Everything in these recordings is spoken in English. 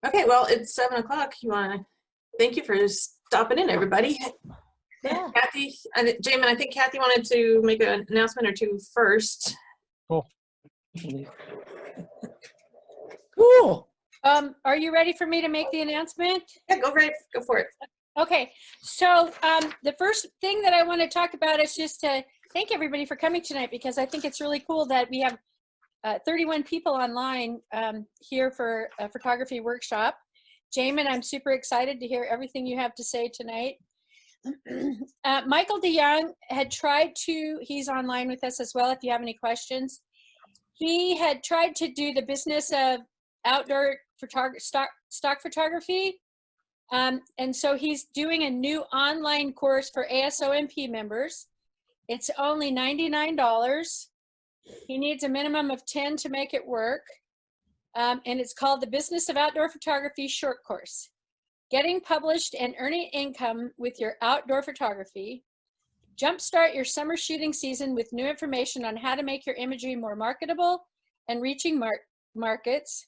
Okay, well, it's 7 o'clock. Thank you for stopping in, everybody. Yeah. Kathy, Jamin, I think Kathy wanted to make an announcement or two first. Cool. Cool. Are you ready for me to make the announcement? Yeah, go for it. Okay, so the first thing that I want to talk about is just to thank everybody for coming tonight, because I think it's really cool that we have 31 people online here for a photography workshop. Jamin, I'm super excited to hear everything you have to say tonight. Michael DeYoung had tried to, he's online with us as well if you have any questions. He had tried to do the business of outdoor stock photography. And so he's doing a new online course for ASONP members. It's only $99. He needs a minimum of 10 to make it work. And it's called the Business of Outdoor Photography Short Course. Getting published and earning income with your outdoor photography. Jumpstart your summer shooting season with new information on how to make your imagery more marketable and reaching markets.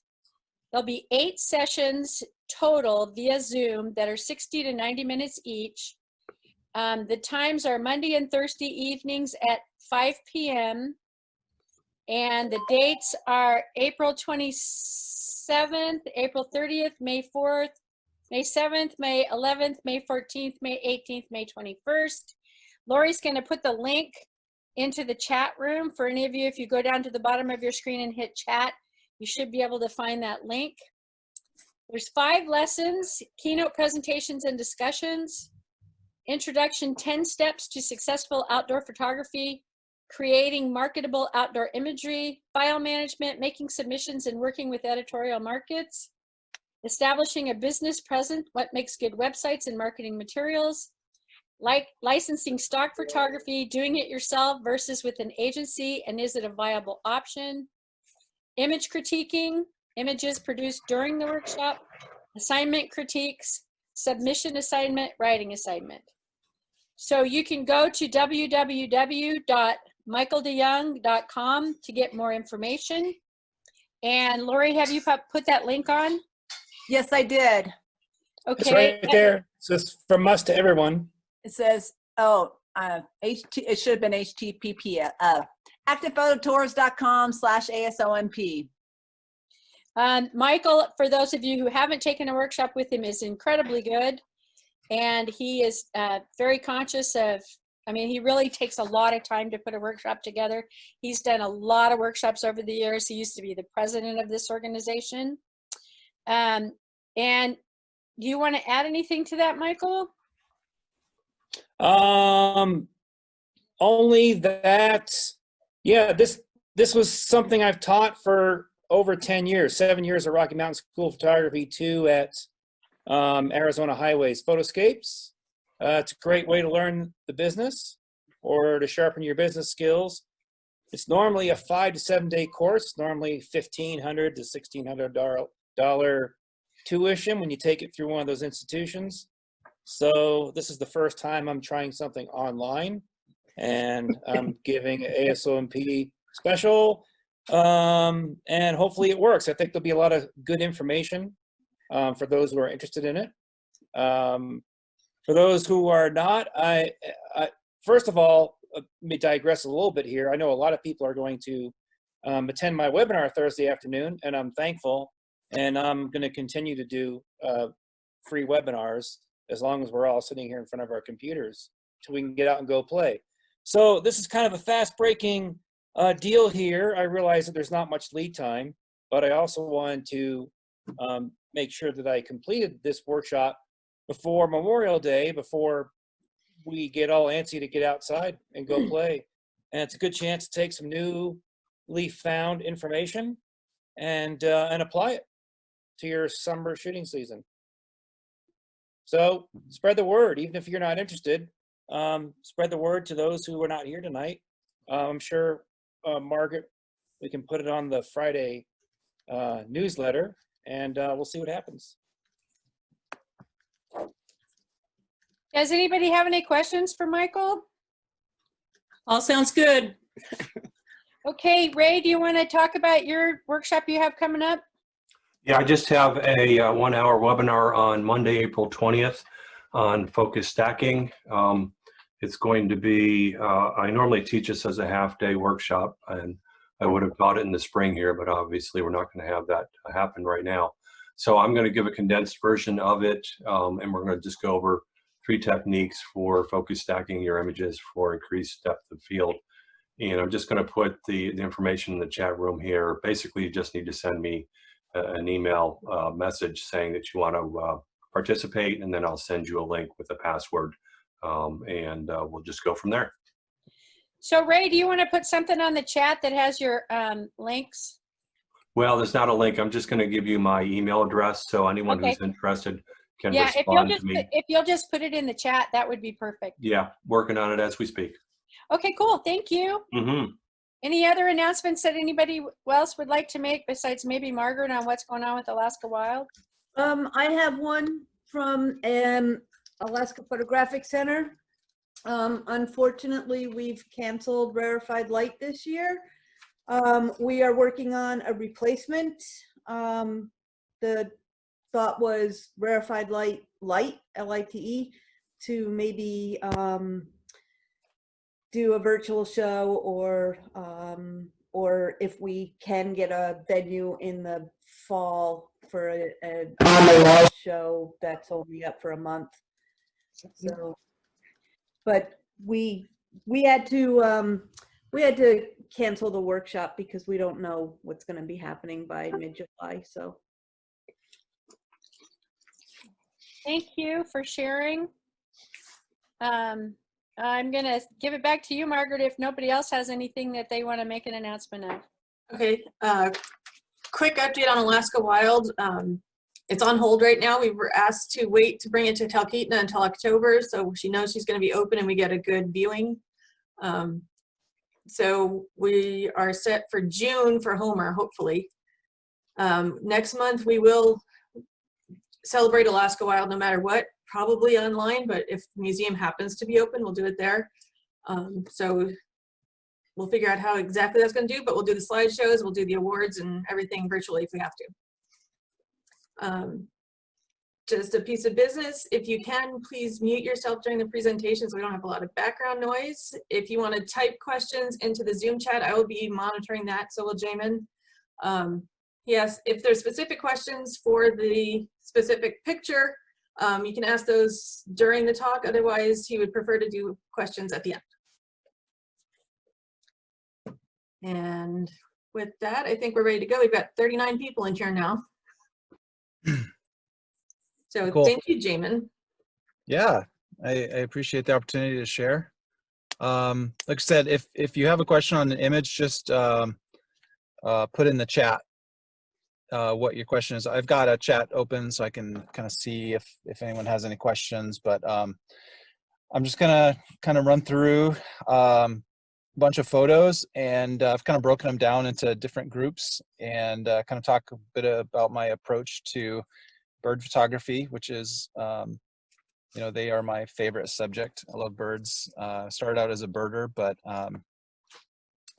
There'll be 8 sessions total via Zoom that are 60 to 90 minutes each. The times are Monday and Thursday evenings at 5 p.m. And the dates are April 27th, April 30th, May 4th, May 7th, May 11th, May 14th, May 18th, May 21st. Lori's going to put the link into the chat room for any of you. If you go down to the bottom of your screen and hit chat, you should be able to find that link. There's 5 lessons: keynote presentations and discussions, introduction 10 steps to successful outdoor photography, creating marketable outdoor imagery, file management, making submissions and working with editorial markets, establishing a business presence, what makes good websites and marketing materials, like licensing stock photography, doing it yourself versus with an agency, and is it a viable option, image critiquing, images produced during the workshop, assignment critiques, submission assignment, writing assignment. So you can go to www.michaeldeyoung.com to get more information. And Lori, have you put that link on? Yes, I did. Okay. It's right there. It says from us to everyone. It says, it should have been HTTP, activephototours.com/ASONP. Michael, for those of you who haven't taken a workshop with him, is incredibly good. And he is very conscious of, I mean, he really takes a lot of time to put a workshop together. He's done a lot of workshops over the years. He used to be the president of this organization. And do you want to add anything to that, Michael? Only that, yeah, this was something I've taught for over 10 years, 7 years at Rocky Mountain School of Photography, 2 at Arizona Highways Photoscapes. It's a great way to learn the business or to sharpen your business skills. It's normally a 5 to 7 day course, normally $1,500 to $1,600 tuition when you take it through one of those institutions. So this is the first time I'm trying something online, and I'm giving ASONP special, and hopefully it works. I think there'll be a lot of good information for those who are interested in it. For those who are not, I first of all, let me digress a little bit here. I know a lot of people are going to attend my webinar Thursday afternoon, and I'm thankful, and I'm going to continue to do free webinars as long as we're all sitting here in front of our computers till we can get out and go play. So this is kind of a fast-breaking deal here. I realize that there's not much lead time, but I also wanted to make sure that I completed this workshop before Memorial Day, before we get all antsy to get outside and go play. And it's a good chance to take some newly found information and apply it to your summer shooting season. So spread the word, even if you're not interested. Spread the word to those who are not here tonight. I'm sure, Margaret, we can put it on the Friday newsletter, and we'll see what happens. Does anybody have any questions for Michael? All sounds good. Okay, Ray, do you want to talk about your workshop you have coming up? Yeah, I just have a 1-hour webinar on Monday, April 20th on focus stacking. It's going to be, I normally teach this as a half-day workshop, and I would have taught it in the spring here, but obviously we're not going to have that happen right now. So I'm going to give a condensed version of it, and we're going to just go over 3 techniques for focus stacking your images for increased depth of field. And I'm just going to put the information in the chat room here. Basically, you just need to send me an email message saying that you want to participate, and then I'll send you a link with a password, and we'll just go from there. So Ray, do you want to put something on the chat that has your links? Well, there's not a link. I'm just going to give you my email address, so anyone Okay. who's interested can Yeah, if respond to me. you'll just put it in the chat, that would be perfect. Yeah, working on it as we speak. Okay, cool. Thank you. Mm-hmm. Any other announcements that anybody else would like to make besides maybe Margaret on what's going on with Alaska Wild? I have one from Alaska Photographic Center. Unfortunately, we've canceled Rarefied Light this year. We are working on a replacement. The thought was Rarefied Light Lite, L-I-T-E, to maybe do a virtual show, or if we can get a venue in the fall for a show that's only up for a month. So, but we had to cancel the workshop because we don't know what's going to be happening by mid-July. So Thank you for sharing. I'm going to give it back to you, Margaret, if nobody else has anything that they want to make an announcement of. Okay, quick update on Alaska Wild. It's on hold right now. We were asked to wait to bring it to Talkeetna until October, so she knows she's going to be open and we get a good viewing. So we are set for June for Homer, hopefully. Next month we will celebrate Alaska Wild no matter what, probably online, but if the museum happens to be open, we'll do it there. So we'll figure out how exactly that's going to do, but we'll do the slideshows, we'll do the awards and everything virtually if we have to. Just a piece of business, if you can, please mute yourself during the presentation so we don't have a lot of background noise. If you want to type questions into the Zoom chat, I will be monitoring that, so will Jamin. Yes, if there's specific questions for the specific picture, you can ask those during the talk. Otherwise, he would prefer to do questions at the end. And with that, I think we're ready to go. We've got 39 people in here now. So Cool. Thank you, Jamin. Yeah, I appreciate the opportunity to share. Like I said, if you have a question on the image, just put in the chat what your question is. I've got a chat open so I can kind of see if anyone has any questions, but I'm just gonna kind of run through a bunch of photos, and I've kind of broken them down into different groups, and kind of talk a bit about my approach to bird photography, which is, you know, they are my favorite subject. I love birds. Started out as a birder, but,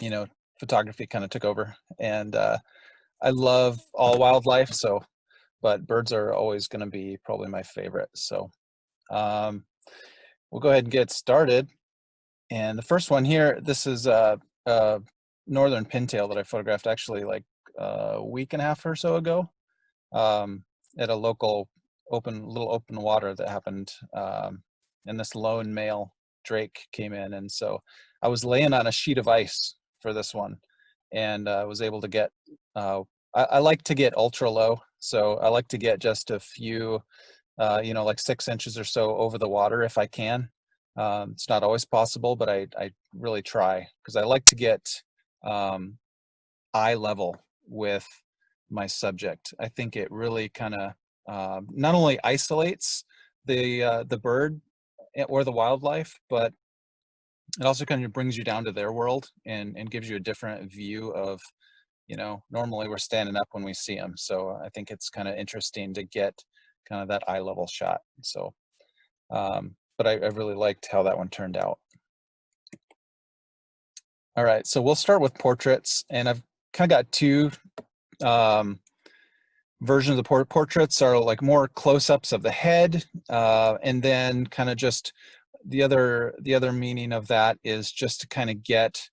you know, photography kind of took over, and I love all wildlife, so, but birds are always going to be probably my favorite. So we'll go ahead and get started. And the first one here, this is a northern pintail that I photographed actually like a week and a half or so ago. At a local little open water that happened, and this lone male drake came in, and so I was laying on a sheet of ice for this one, and I was able to get I like to get ultra low, so I like to get just a few you know, like 6 inches or so over the water if I can. It's not always possible, but I really try, because I like to get eye level with my subject. I think it really kind of not only isolates the bird or the wildlife, but it also kind of brings you down to their world and gives you a different view of, you know, normally we're standing up when we see them. So I think it's kind of interesting to get kind of that eye level shot. So, but I really liked how that one turned out. All right, so we'll start with portraits, and I've kind of got two versions of portraits are like more close-ups of the head, and then kind of just the other meaning of that is just to kind of get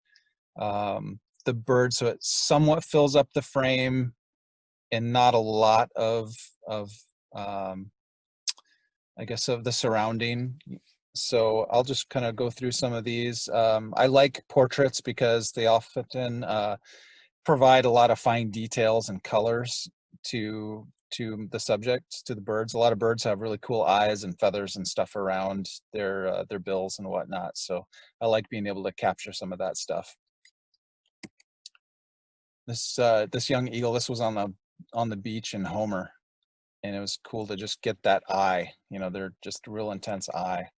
the bird so it somewhat fills up the frame and not a lot of I guess of the surrounding. So I'll just kind of go through some of these. I like portraits because they often provide a lot of fine details and colors to the subject, to the birds. A lot of birds have really cool eyes and feathers and stuff around their bills and whatnot. So I like being able to capture some of that stuff. This young eagle, this was on the beach in Homer, and it was cool to just get that eye. You know, they're just a real intense eye.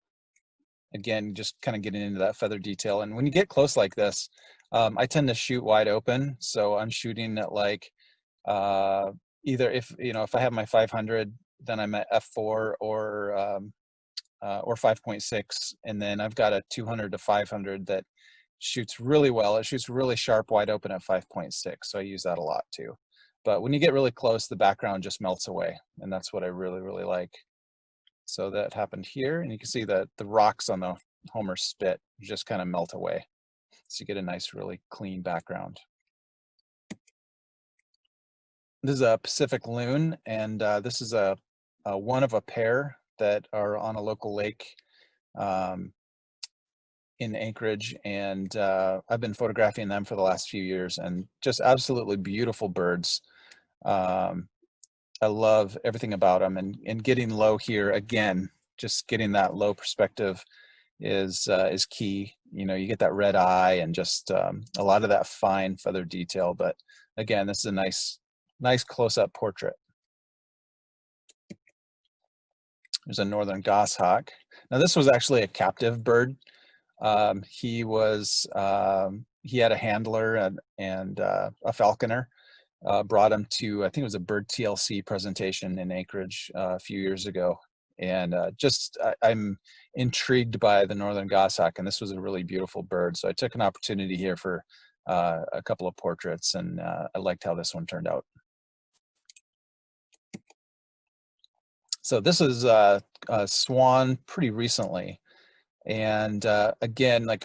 Again, just kind of getting into that feather detail. And when you get close like this, I tend to shoot wide open. So I'm shooting at like either if I have my 500, then I'm at f4 or 5.6, and then I've got a 200 to 500 that shoots really well. It shoots really sharp wide open at 5.6, so I use that a lot too. But when you get really close, the background just melts away, and that's what I really, really like. So that happened here, and you can see that the rocks on the Homer spit just kind of melt away. So you get a nice, really clean background. This is a Pacific loon, and this is a one of a pair that are on a local lake in Anchorage, and I've been photographing them for the last few years, and just absolutely beautiful birds. I love everything about them, and getting low here again, just getting that low perspective is key. You know, you get that red eye and just a lot of that fine feather detail. But again, this is a nice close-up portrait. There's a northern goshawk. Now this was actually a captive bird. He had a handler and a falconer. Brought him to, I think it was a Bird TLC presentation in Anchorage a few years ago. And I'm intrigued by the northern goshawk, and this was a really beautiful bird. So I took an opportunity here for a couple of portraits, and I liked how this one turned out. So this is a swan pretty recently. And again, like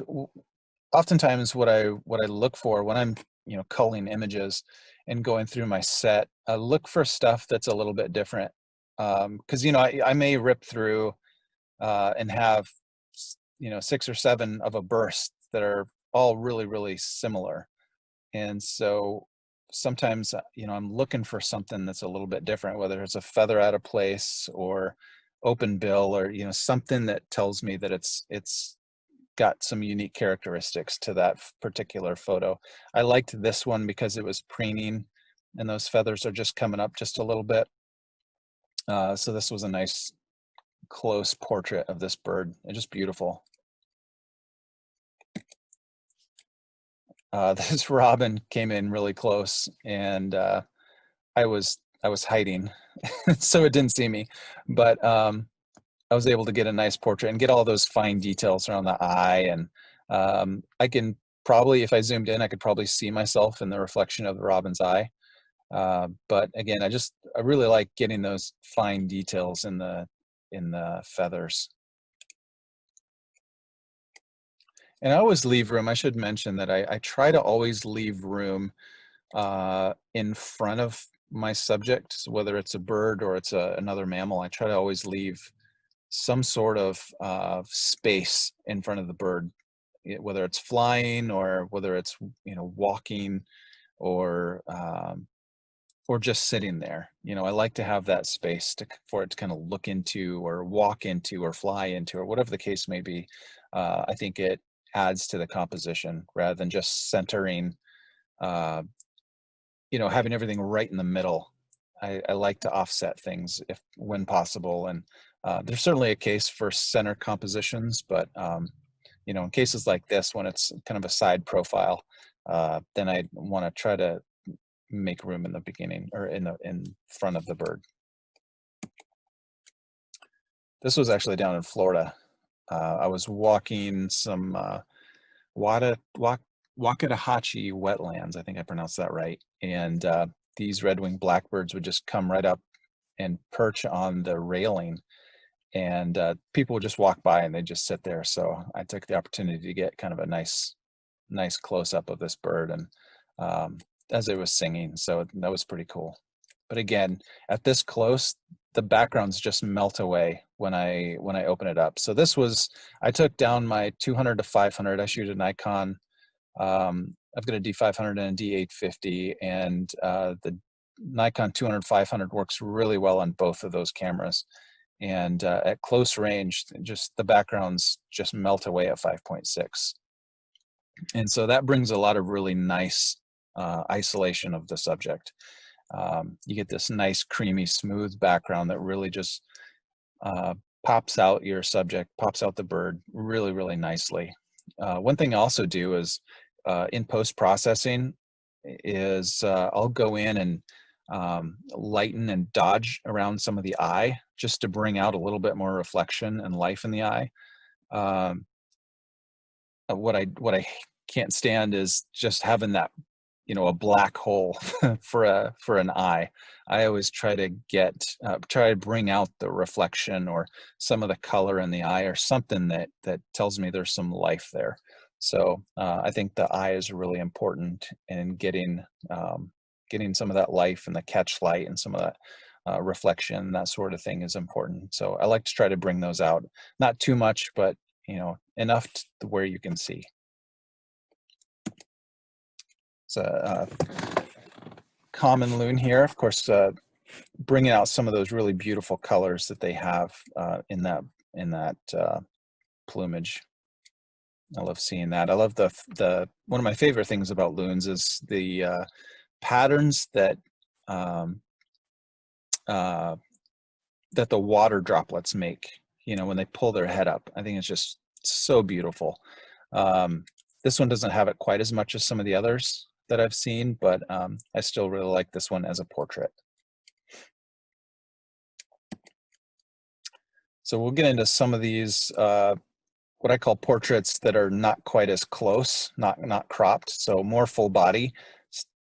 oftentimes what I look for when I'm culling images and going through my set, I look for stuff that's a little bit different, because I may rip through and have 6 or 7 of a burst that are all really, really similar, and so sometimes I'm looking for something that's a little bit different, whether it's a feather out of place or open bill, or something that tells me that it's got some unique characteristics to that particular photo. I liked this one because it was preening, and those feathers are just coming up just a little bit. So this was a nice close portrait of this bird. It's just beautiful. This robin came in really close, and I was hiding, so it didn't see me, but I was able to get a nice portrait and get all those fine details around the eye. And I can probably, if I zoomed in, I could probably see myself in the reflection of the robin's eye. But again, I really like getting those fine details in the feathers. And I always leave room. I should mention that I try to always leave room in front of my subject, so whether it's a bird or it's another mammal. I try to always leave some sort of space in front of the bird, whether it's flying or whether it's walking or just sitting there. I like to have that space for it to kind of look into or walk into or fly into, or whatever the case may be. I think it adds to the composition rather than just centering, having everything right in the middle. I like to offset things when possible, and there's certainly a case for center compositions, but in cases like this, when it's kind of a side profile, then I want to try to make room in the beginning or in front of the bird. This was actually down in Florida. I was walking some Wakatahatchee wetlands. I think I pronounced that right. And these red-winged blackbirds would just come right up and perch on the railing, and people would just walk by and they just sit there. So I took the opportunity to get kind of a nice close-up of this bird, and as it was singing, so that was pretty cool. But again, at this close, the backgrounds just melt away when I open it up. So this was, I took down my 200 to 500. I shoot a Nikon. I've got a D500 and a D850, and the Nikon 200-500 works really well on both of those cameras. And at close range, just the backgrounds just melt away at 5.6. And so that brings a lot of really nice isolation of the subject. You get this nice, creamy, smooth background that really just pops out your subject, pops out the bird really, really nicely. One thing I also do is in post-processing is I'll go in and lighten and dodge around some of the eye just to bring out a little bit more reflection and life in the eye. What I can't stand is just having that, a black hole for an eye. I always try to bring out the reflection or some of the color in the eye or something that tells me there's some life there. So I think the eye is really important in getting some of that life, and the catch light and some of that reflection, that sort of thing is important. So I like to try to bring those out, not too much, but enough to where you can see. So common loon here, of course, bringing out some of those really beautiful colors that they have in that plumage. I love seeing that. I love the one of my favorite things about loons is the patterns that that the water droplets make. When they pull their head up, I think it's just so beautiful. This one doesn't have it quite as much as some of the others that I've seen, but I still really like this one as a portrait. So we'll get into some of these what I call portraits that are not quite as close, not cropped, so more full body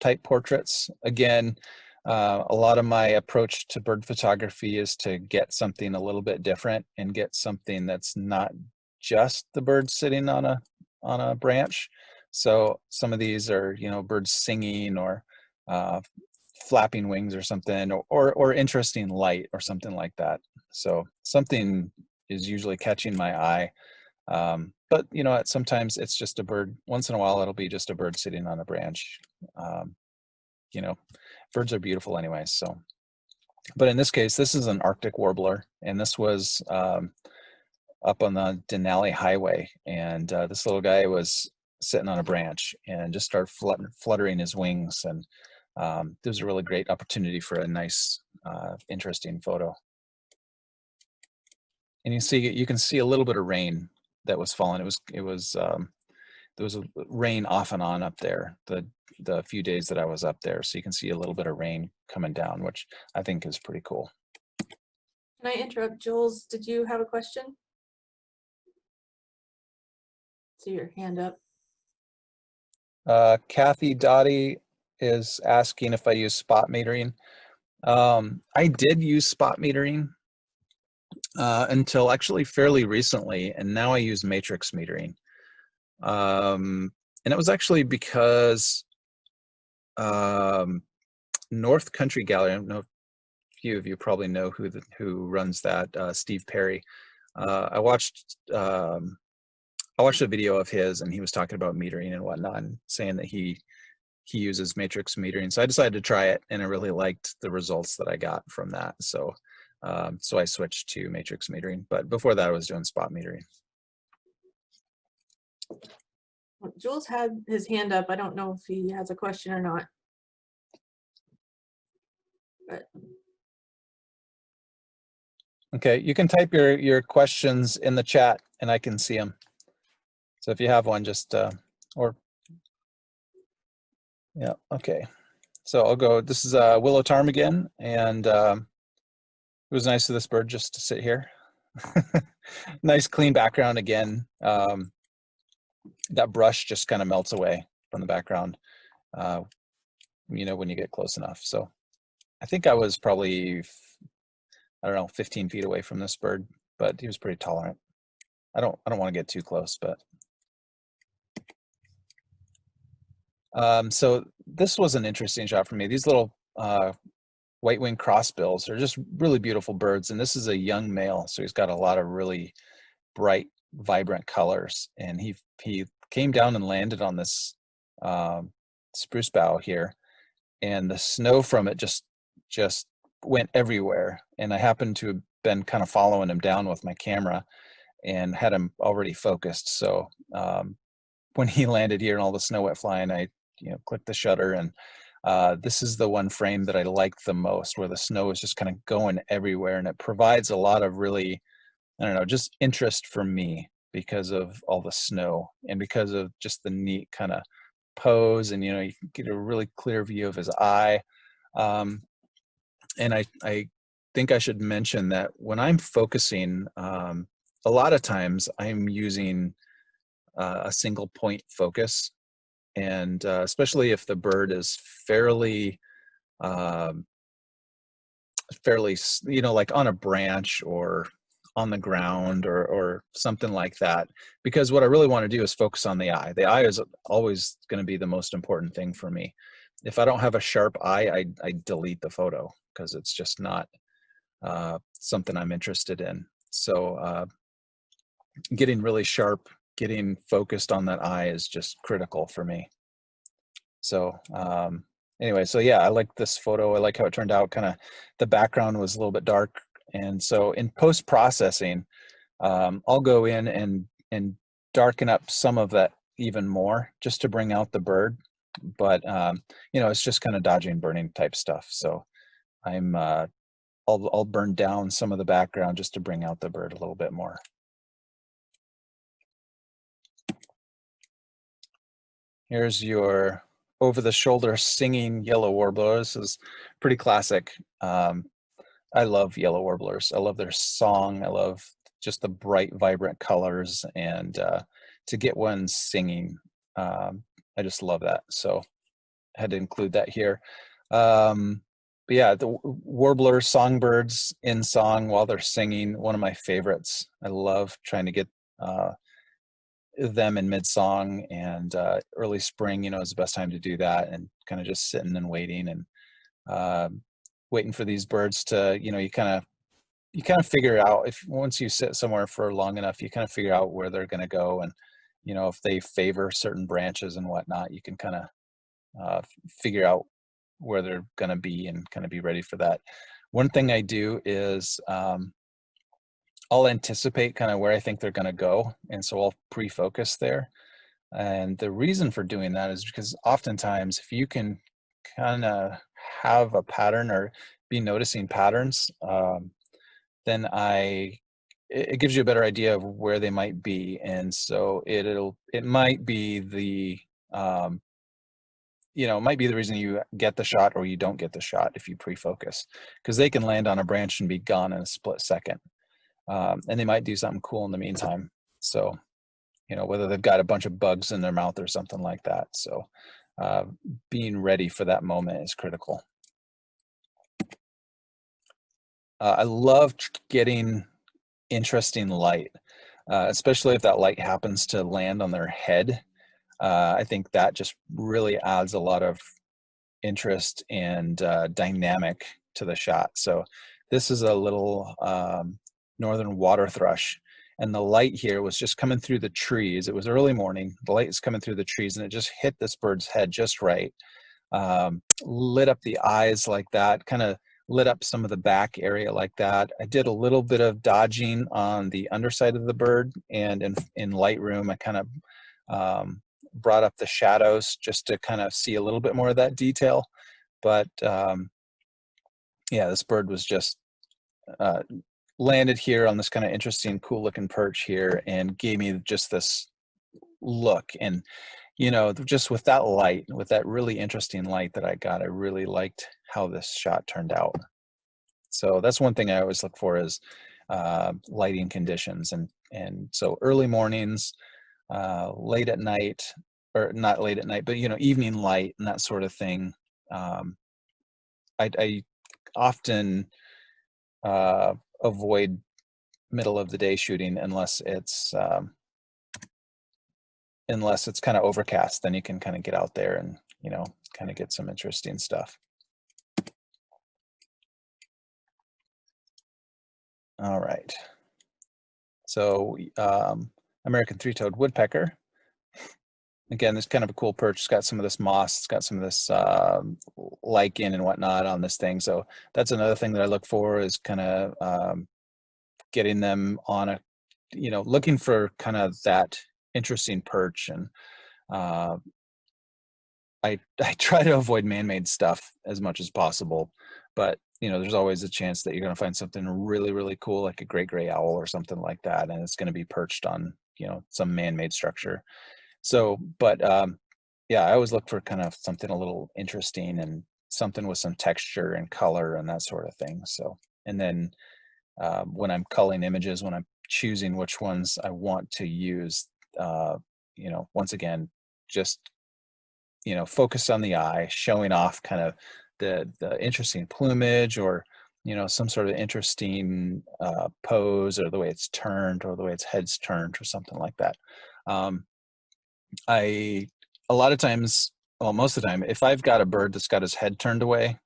type portraits. Again, a lot of my approach to bird photography is to get something a little bit different and get something that's not just the bird sitting on a branch. So some of these are, birds singing or flapping wings or something, or interesting light or something like that. So something is usually catching my eye. But sometimes it's just a bird. Once in a while, it'll be just a bird sitting on a branch. Birds are beautiful anyway. So, but in this case, this is an Arctic warbler, and this was up on the Denali Highway, and this little guy was sitting on a branch and just started fluttering his wings, and it was a really great opportunity for a nice, interesting photo. And you can see a little bit of rain that was falling. There was a rain off and on up there the few days that I was up there, so you can see a little bit of rain coming down, which I think is pretty cool. Can I interrupt, Jules? Did you have a question? See your hand up. Kathy Dottie is asking if I use spot metering. I did use spot metering until actually fairly recently, and now I use matrix metering. And it was actually because North Country Gallery, I don't know if a few of you probably know who runs that, Steve Perry. I watched a video of his, and he was talking about metering and whatnot, and saying that he uses matrix metering. So I decided to try it, and I really liked the results that I got from that. So I switched to matrix metering, but before that I was doing spot metering. Jules had his hand up. I don't know if he has a question or not. But Okay, you can type your questions in the chat and I can see them. So if you have one, just yeah, okay. So I'll go. This is Willow Ptarmigan, and it was nice of this bird just to sit here. Nice clean background again. That brush just kind of melts away from the background. when you get close enough. So I think I was probably, I don't know, 15 feet away from this bird, but he was pretty tolerant. I don't want to get too close, but. So this was an interesting shot for me. These little white-winged crossbills are just really beautiful birds, and this is a young male, so he's got a lot of really bright, vibrant colors. And he came down and landed on this spruce bough here, and the snow from it just went everywhere. And I happened to have been kind of following him down with my camera and had him already focused. So when he landed here and all the snow went flying, I clicked the shutter, and this is the one frame that I liked the most, where the snow is just kind of going everywhere, and it provides a lot of really, I don't know, just interest for me because of all the snow and because of just the neat kind of pose, and you can get a really clear view of his eye. And I think I should mention that when I'm focusing, a lot of times I'm using a single point focus, and especially if the bird is fairly like on a branch or on the ground or something like that, because what I really want to do is focus on the eye. The eye is always going to be the most important thing for me. If I don't have a sharp eye, I delete the photo because it's just not something I'm interested in. So getting really sharp, getting focused on that eye is just critical for me. So anyway, so yeah, I like this photo. I like how it turned out. Kind of the background was a little bit dark. And so in post-processing, I'll go in and darken up some of that even more just to bring out the bird. But, it's just kind of dodging burning type stuff. So I'll burn down some of the background just to bring out the bird a little bit more. Here's your over-the-shoulder singing yellow warbler. This is pretty classic. I love yellow warblers. I love their song. I love just the bright, vibrant colors, and to get one singing, I just love that. So I had to include that here. But yeah, the warbler songbirds in song while they're singing, one of my favorites. I love trying to get them in mid-song, and early spring, is the best time to do that, and kind of just sitting and waiting and waiting for these birds to, you kind of figure out, if once you sit somewhere for long enough, you kind of figure out where they're going to go, and if they favor certain branches and whatnot, you can kind of figure out where they're going to be and kind of be ready for that. One thing I do is I'll anticipate kind of where I think they're going to go, and so I'll pre-focus there. And the reason for doing that is because oftentimes if you can kind of have a pattern or be noticing patterns, then it gives you a better idea of where they might be. And so it might be the it might be the reason you get the shot or you don't get the shot if you pre-focus, because they can land on a branch and be gone in a split second. And they might do something cool in the meantime. So, whether they've got a bunch of bugs in their mouth or something like that. So being ready for that moment is critical. I love getting interesting light, especially if that light happens to land on their head. I think that just really adds a lot of interest and dynamic to the shot. So this is a little northern water thrush, and the light here was just coming through the trees. It was early morning. The light is coming through the trees, and it just hit this bird's head just right. Lit up the eyes like that, kind of lit up some of the back area like that. I did a little bit of dodging on the underside of the bird, and in Lightroom, I kind of brought up the shadows just to kind of see a little bit more of that detail. But yeah, this bird was just landed here on this kind of interesting, cool looking perch here and gave me just this look. And, just with that light, with that really interesting light that I got, I really liked how this shot turned out. So that's one thing I always look for is lighting conditions. And so early mornings, late at night, or not late at night, but, evening light and that sort of thing I often avoid middle of the day shooting unless it's kind of overcast. Then you can kind of get out there and, you know, kind of get some interesting stuff. All right. So American three-toed woodpecker. Again, it's kind of a cool perch. It's got some of this moss. It's got some of this lichen and whatnot on this thing. So that's another thing that I look for, is kind of getting them on a, you know, looking for kind of that interesting perch. And I try to avoid man-made stuff as much as possible, but you know, there's always a chance that you're going to find something really, really cool, like a great gray owl or something like that, and it's going to be perched on, you know, some man-made structure. So, but yeah, I always look for kind of something a little interesting and something with some texture and color and that sort of thing. So, and then when I'm culling images, when I'm choosing which ones I want to use, you know, once again, just, you know, focus on the eye, showing off kind of the interesting plumage, or, you know, some sort of interesting pose, or the way it's turned, or the way its head's turned, or something like that. A lot of times, well, most of the time, if I've got a bird that's got his head turned away,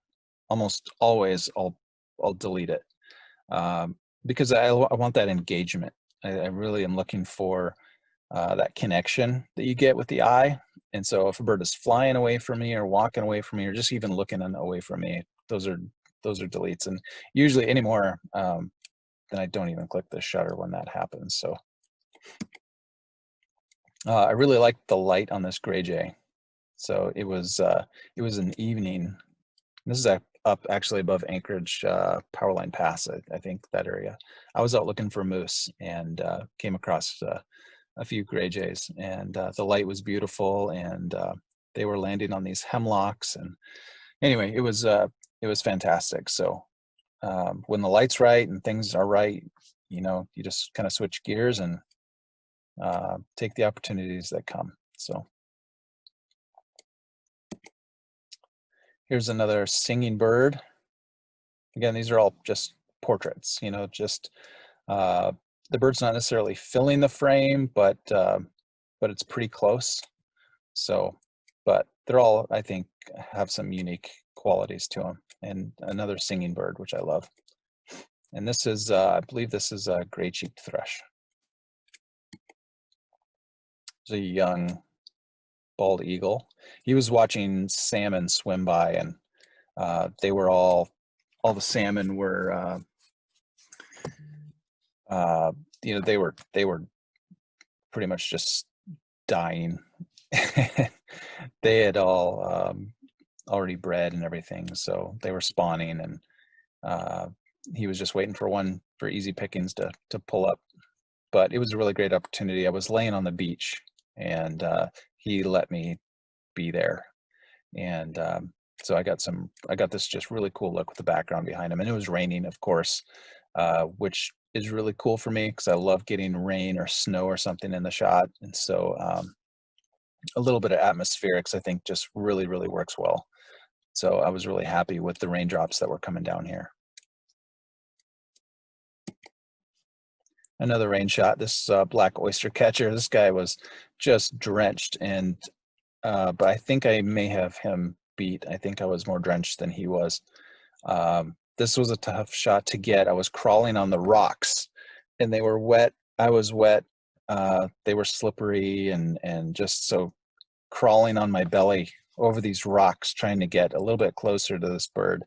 almost always I'll delete it, because I want that engagement. I really am looking for that connection that you get with the eye. And so if a bird is flying away from me, or walking away from me, or just even looking away from me, those are deletes. And usually anymore, then I don't even click the shutter when that happens. So I really liked the light on this gray jay. So it was an evening. This is up actually above Anchorage Powerline Pass, I think, that area. I was out looking for moose and came across a few gray jays, and the light was beautiful, and they were landing on these hemlocks. And anyway, it was fantastic. So when the light's right and things are right, you know, you just kind of switch gears and take the opportunities that come. So here's another singing bird. Again, these are all just portraits, you know, just the bird's not necessarily filling the frame, but it's pretty close. So, but they're all, I think, have some unique qualities to them. And another singing bird, which I love. And this is, I believe this is a gray-cheeked thrush. It's a young bald eagle. He was watching salmon swim by, and they were all the salmon were, you know, they were pretty much just dying. They had all already bred and everything, so they were spawning, and he was just waiting for easy pickings to pull up. But it was a really great opportunity. I was laying on the beach, and he let me be there, and so I got this just really cool look with the background behind him, and it was raining, of course, which is really cool for me because I love getting rain or snow or something in the shot. And so a little bit of atmospherics, I think, just really, really works well. So I was really happy with the raindrops that were coming down here. Another rain shot, this black oyster catcher. This guy was just drenched, and but I think I may have him beat. I think I was more drenched than he was. This was a tough shot to get. I was crawling on the rocks, and they were wet. I was wet. They were slippery, and just so crawling on my belly over these rocks, trying to get a little bit closer to this bird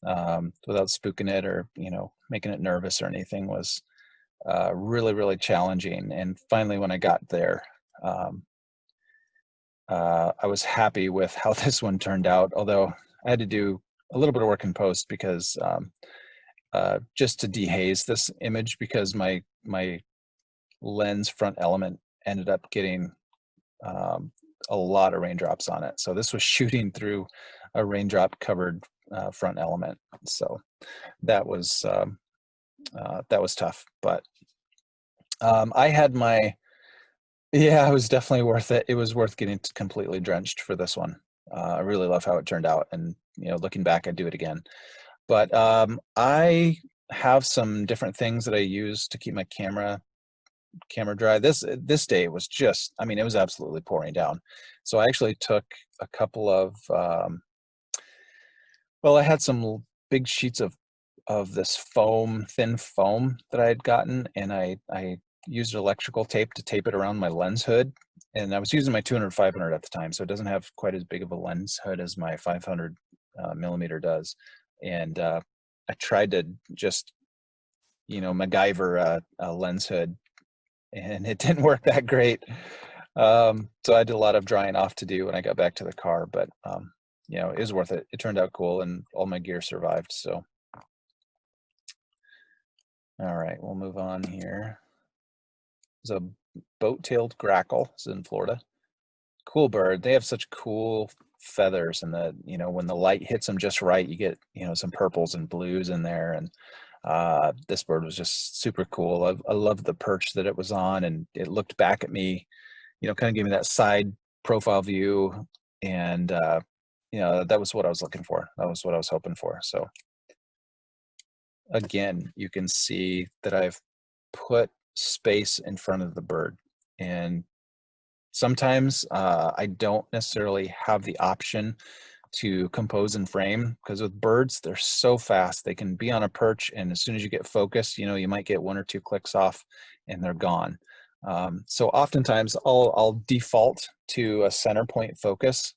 without spooking it or, you know, making it nervous or anything was really, really challenging. And finally, when I got there, I was happy with how this one turned out, although I had to do a little bit of work in post because just to dehaze this image, because my lens front element ended up getting a lot of raindrops on it. So this was shooting through a raindrop covered front element. So that was tough, but I had my, yeah, it was definitely worth it. It was worth getting completely drenched for this one. I really love how it turned out, and looking back, I'd do it again. But I have some different things that I use to keep my camera dry. This day was just, I mean, it was absolutely pouring down. So I actually took a couple of well, I had some big sheets of this thin foam that I had gotten, and I used electrical tape to tape it around my lens hood. And I was using my 200-500 at the time, so it doesn't have quite as big of a lens hood as my 500 millimeter does. And I tried to just, MacGyver a lens hood, and it didn't work that great. So I did a lot of drying off to do when I got back to the car, but it was worth it. It turned out cool, and all my gear survived. So, all right, we'll move on here. There's a boat-tailed grackle. It's in Florida. Cool bird. They have such cool feathers, and when the light hits them just right, you get some purples and blues in there. And this bird was just super cool. I love the perch that it was on, and it looked back at me, kind of gave me that side profile view, and that was what I was looking for. That was what I was hoping for. So again, you can see that I've put space in front of the bird, and sometimes I don't necessarily have the option to compose and frame, because with birds, they're so fast. They can be on a perch, and as soon as you get focused, you might get 1 or 2 clicks off and they're gone. So oftentimes I'll default to a center point focus.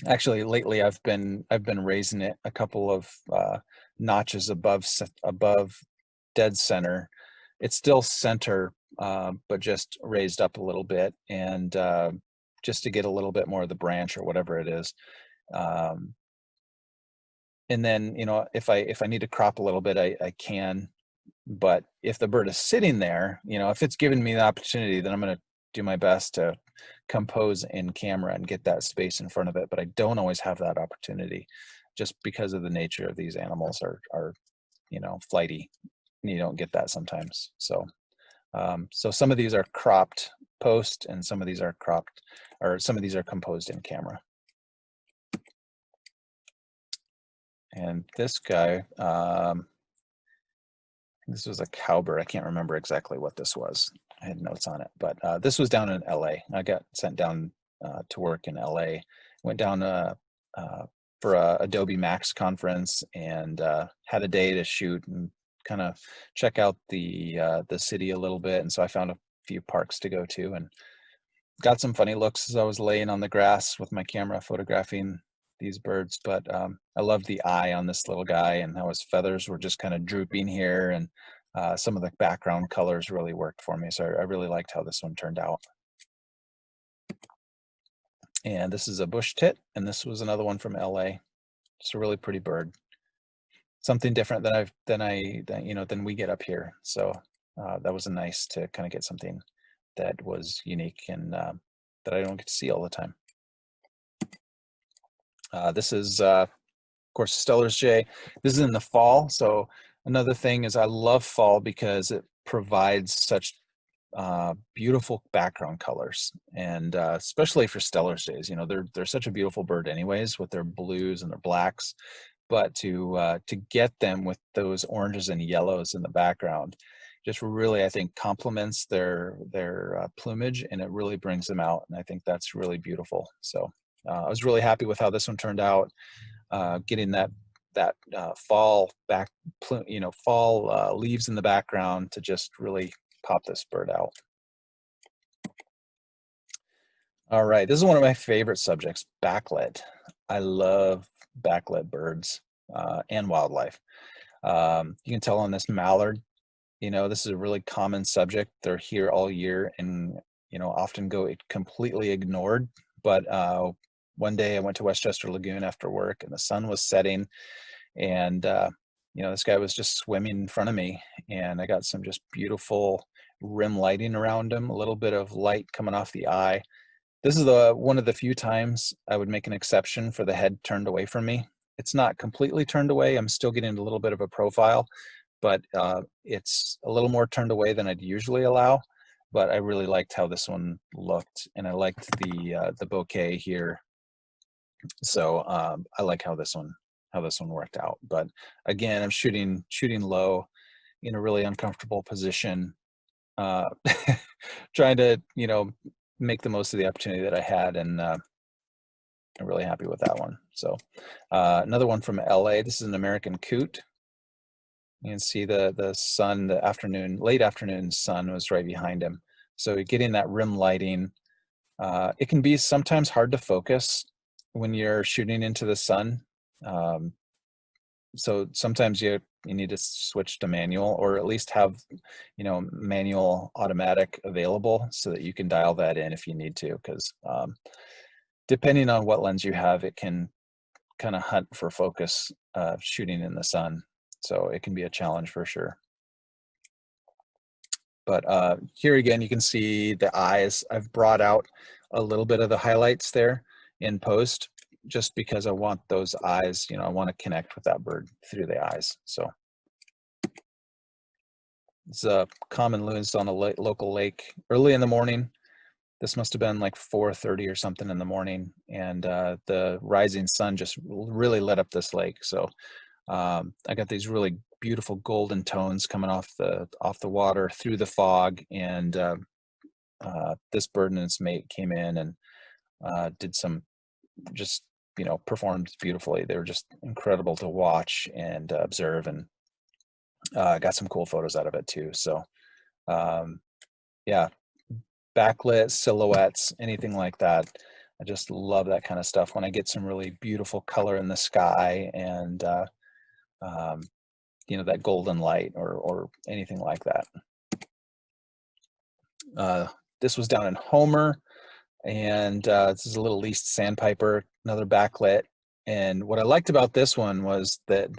Actually, lately I've been raising it a couple of notches above dead center. It's still center, but just raised up a little bit, and just to get a little bit more of the branch or whatever it is. And then, if I need to crop a little bit, I can. But if the bird is sitting there, if it's given me the opportunity, then I'm going to do my best to compose in camera and get that space in front of it. But I don't always have that opportunity, just because of the nature of these animals are flighty, and you don't get that sometimes. So so some of these are cropped post, and some of these are cropped, or some of these are composed in camera. And this guy, this was a cowbird. I can't remember exactly what this was. I had notes on it, but this was down in LA. I got sent down to work in LA. Went down for a Adobe Max conference, and had a day to shoot and kind of check out the city a little bit. And so I found a few parks to go to, and got some funny looks as I was laying on the grass with my camera photographing these birds. But I loved the eye on this little guy, and how his feathers were just kind of drooping here, and some of the background colors really worked for me. So I really liked how this one turned out. And this is a bush tit, and this was another one from LA. It's a really pretty bird. Something different than we get up here. So that was nice to kind of get something that was unique, and that I don't get to see all the time. This is, of course, Stellar's Jay. This is in the fall. So another thing is I love fall because it provides such beautiful background colors, and especially for Stellar's Jays. They're such a beautiful bird anyways, with their blues and their blacks. But to get them with those oranges and yellows in the background just really, I think, complements their plumage, and it really brings them out. And I think that's really beautiful. So I was really happy with how this one turned out. Getting that fall fall leaves in the background to just really pop this bird out. All right, this is one of my favorite subjects, backlit. I love backlit birds and wildlife. You can tell on this mallard, this is a really common subject. They're here all year, and often go completely ignored. But one day I went to Westchester Lagoon after work, and the sun was setting, and this guy was just swimming in front of me, and I got some just beautiful rim lighting around him, a little bit of light coming off the eye. This is one of the few times I would make an exception for the head turned away from me. It's not completely turned away. I'm still getting a little bit of a profile, but it's a little more turned away than I'd usually allow. But I really liked how this one looked, and I liked the bouquet here So I like how this one worked out. But again, I'm shooting low in a really uncomfortable position, trying to, you know, make the most of the opportunity that I had, and I'm really happy with that one. So another one from LA. This is an American coot. You can see the sun, late afternoon sun was right behind him. So getting that rim lighting, it can be sometimes hard to focus when you're shooting into the sun. So sometimes you need to switch to manual, or at least have, you know, manual automatic available so that you can dial that in if you need to, because depending on what lens you have, it can kind of hunt for focus shooting in the sun. So it can be a challenge for sure. But here again, you can see the eyes. I've brought out a little bit of the highlights there in post, just because I want those eyes, you know, I want to connect with that bird through the eyes. So it's a common loons on a local lake early in the morning. This must have been like 4:30 or something in the morning, and the rising sun just really lit up this lake. So I got these really beautiful golden tones coming off the water through the fog, and this bird and its mate came in and did some, just, you know, performed beautifully. They were just incredible to watch and observe, and got some cool photos out of it too. So yeah, backlit silhouettes, anything like that. I just love that kind of stuff when I get some really beautiful color in the sky, and you know, that golden light or anything like that. This was down in Homer, and this is a little least sandpiper, another backlit. And what I liked about this one was that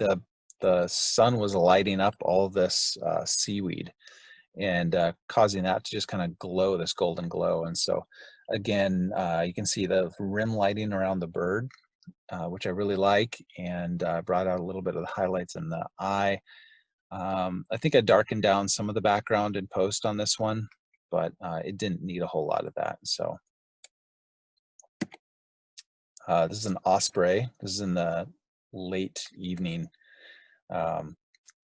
the sun was lighting up all this seaweed, and causing that to just kind of glow, this golden glow. And so again, you can see the rim lighting around the bird, which I really like, and brought out a little bit of the highlights in the eye. I think I darkened down some of the background in post on this one, but it didn't need a whole lot of that. So this is an osprey. This is in the late evening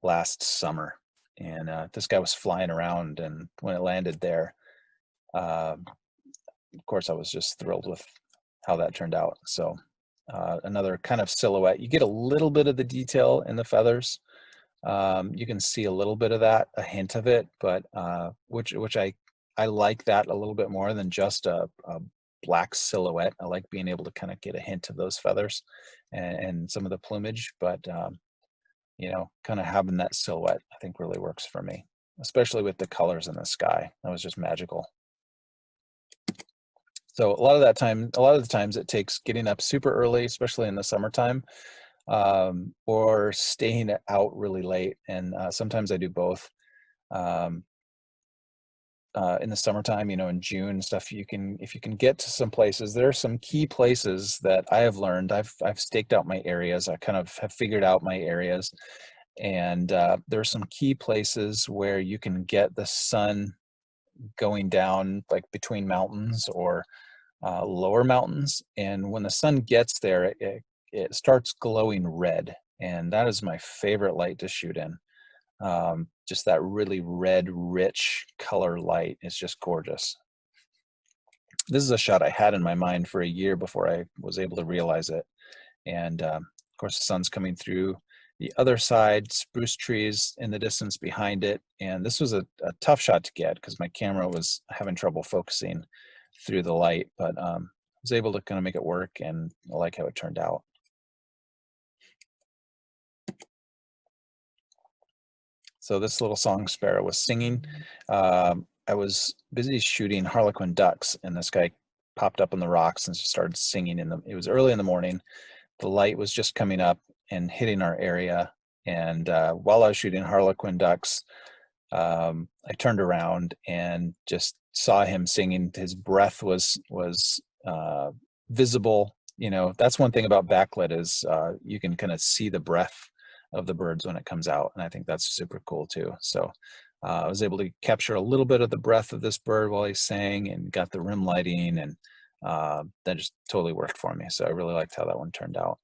last summer, and this guy was flying around, and when it landed there, of course I was just thrilled with how that turned out. So another kind of silhouette. You get a little bit of the detail in the feathers. You can see a little bit of that, a hint of it, but which I like that a little bit more than just a black silhouette. I like being able to kind of get a hint of those feathers and some of the plumage, but you know, kind of having that silhouette, I think, really works for me, especially with the colors in the sky. That was just magical. So a lot of the times it takes getting up super early, especially in the summertime, or staying out really late. And sometimes I do both. In the summertime, you know, in June and stuff, if you can get to some places, there are some key places that I have learned. I've staked out my areas. I kind of have figured out my areas, and there are some key places where you can get the sun going down, like between mountains or lower mountains. And when the sun gets there, it starts glowing red, and that is my favorite light to shoot in. Just that really red, rich color light is just gorgeous. This is a shot I had in my mind for a year before I was able to realize it. And of course, the sun's coming through the other side, spruce trees in the distance behind it. And this was a tough shot to get because my camera was having trouble focusing through the light, but I was able to kind of make it work, and I like how it turned out. So this little song sparrow was singing. I was busy shooting harlequin ducks, and this guy popped up on the rocks and started singing. It was early in the morning. The light was just coming up and hitting our area. And while I was shooting harlequin ducks, I turned around and just saw him singing. His breath was visible. You know, that's one thing about backlit is you can kind of see the breath of the birds when it comes out, and I think that's super cool too. So I was able to capture a little bit of the breath of this bird while he sang, and got the rim lighting, and that just totally worked for me. So I really liked how that one turned out.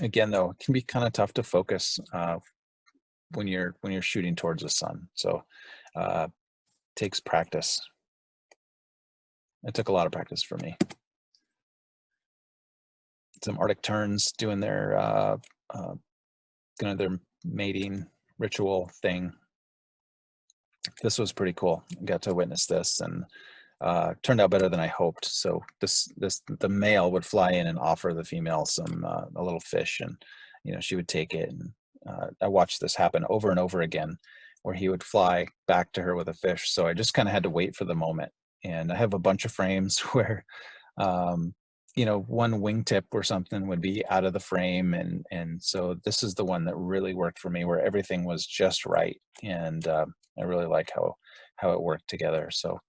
Again, though, it can be kind of tough to focus when you're shooting towards the sun. So takes practice. It took a lot of practice for me. Some Arctic terns doing their their mating ritual thing. This was pretty cool. I got to witness this, and turned out better than I hoped. So the male would fly in and offer the female some a little fish, and she would take it. And I watched this happen over and over again, where he would fly back to her with a fish. So I just kind of had to wait for the moment. And I have a bunch of frames where one wingtip or something would be out of the frame, and so this is the one that really worked for me, where everything was just right, and I really like how it worked together. So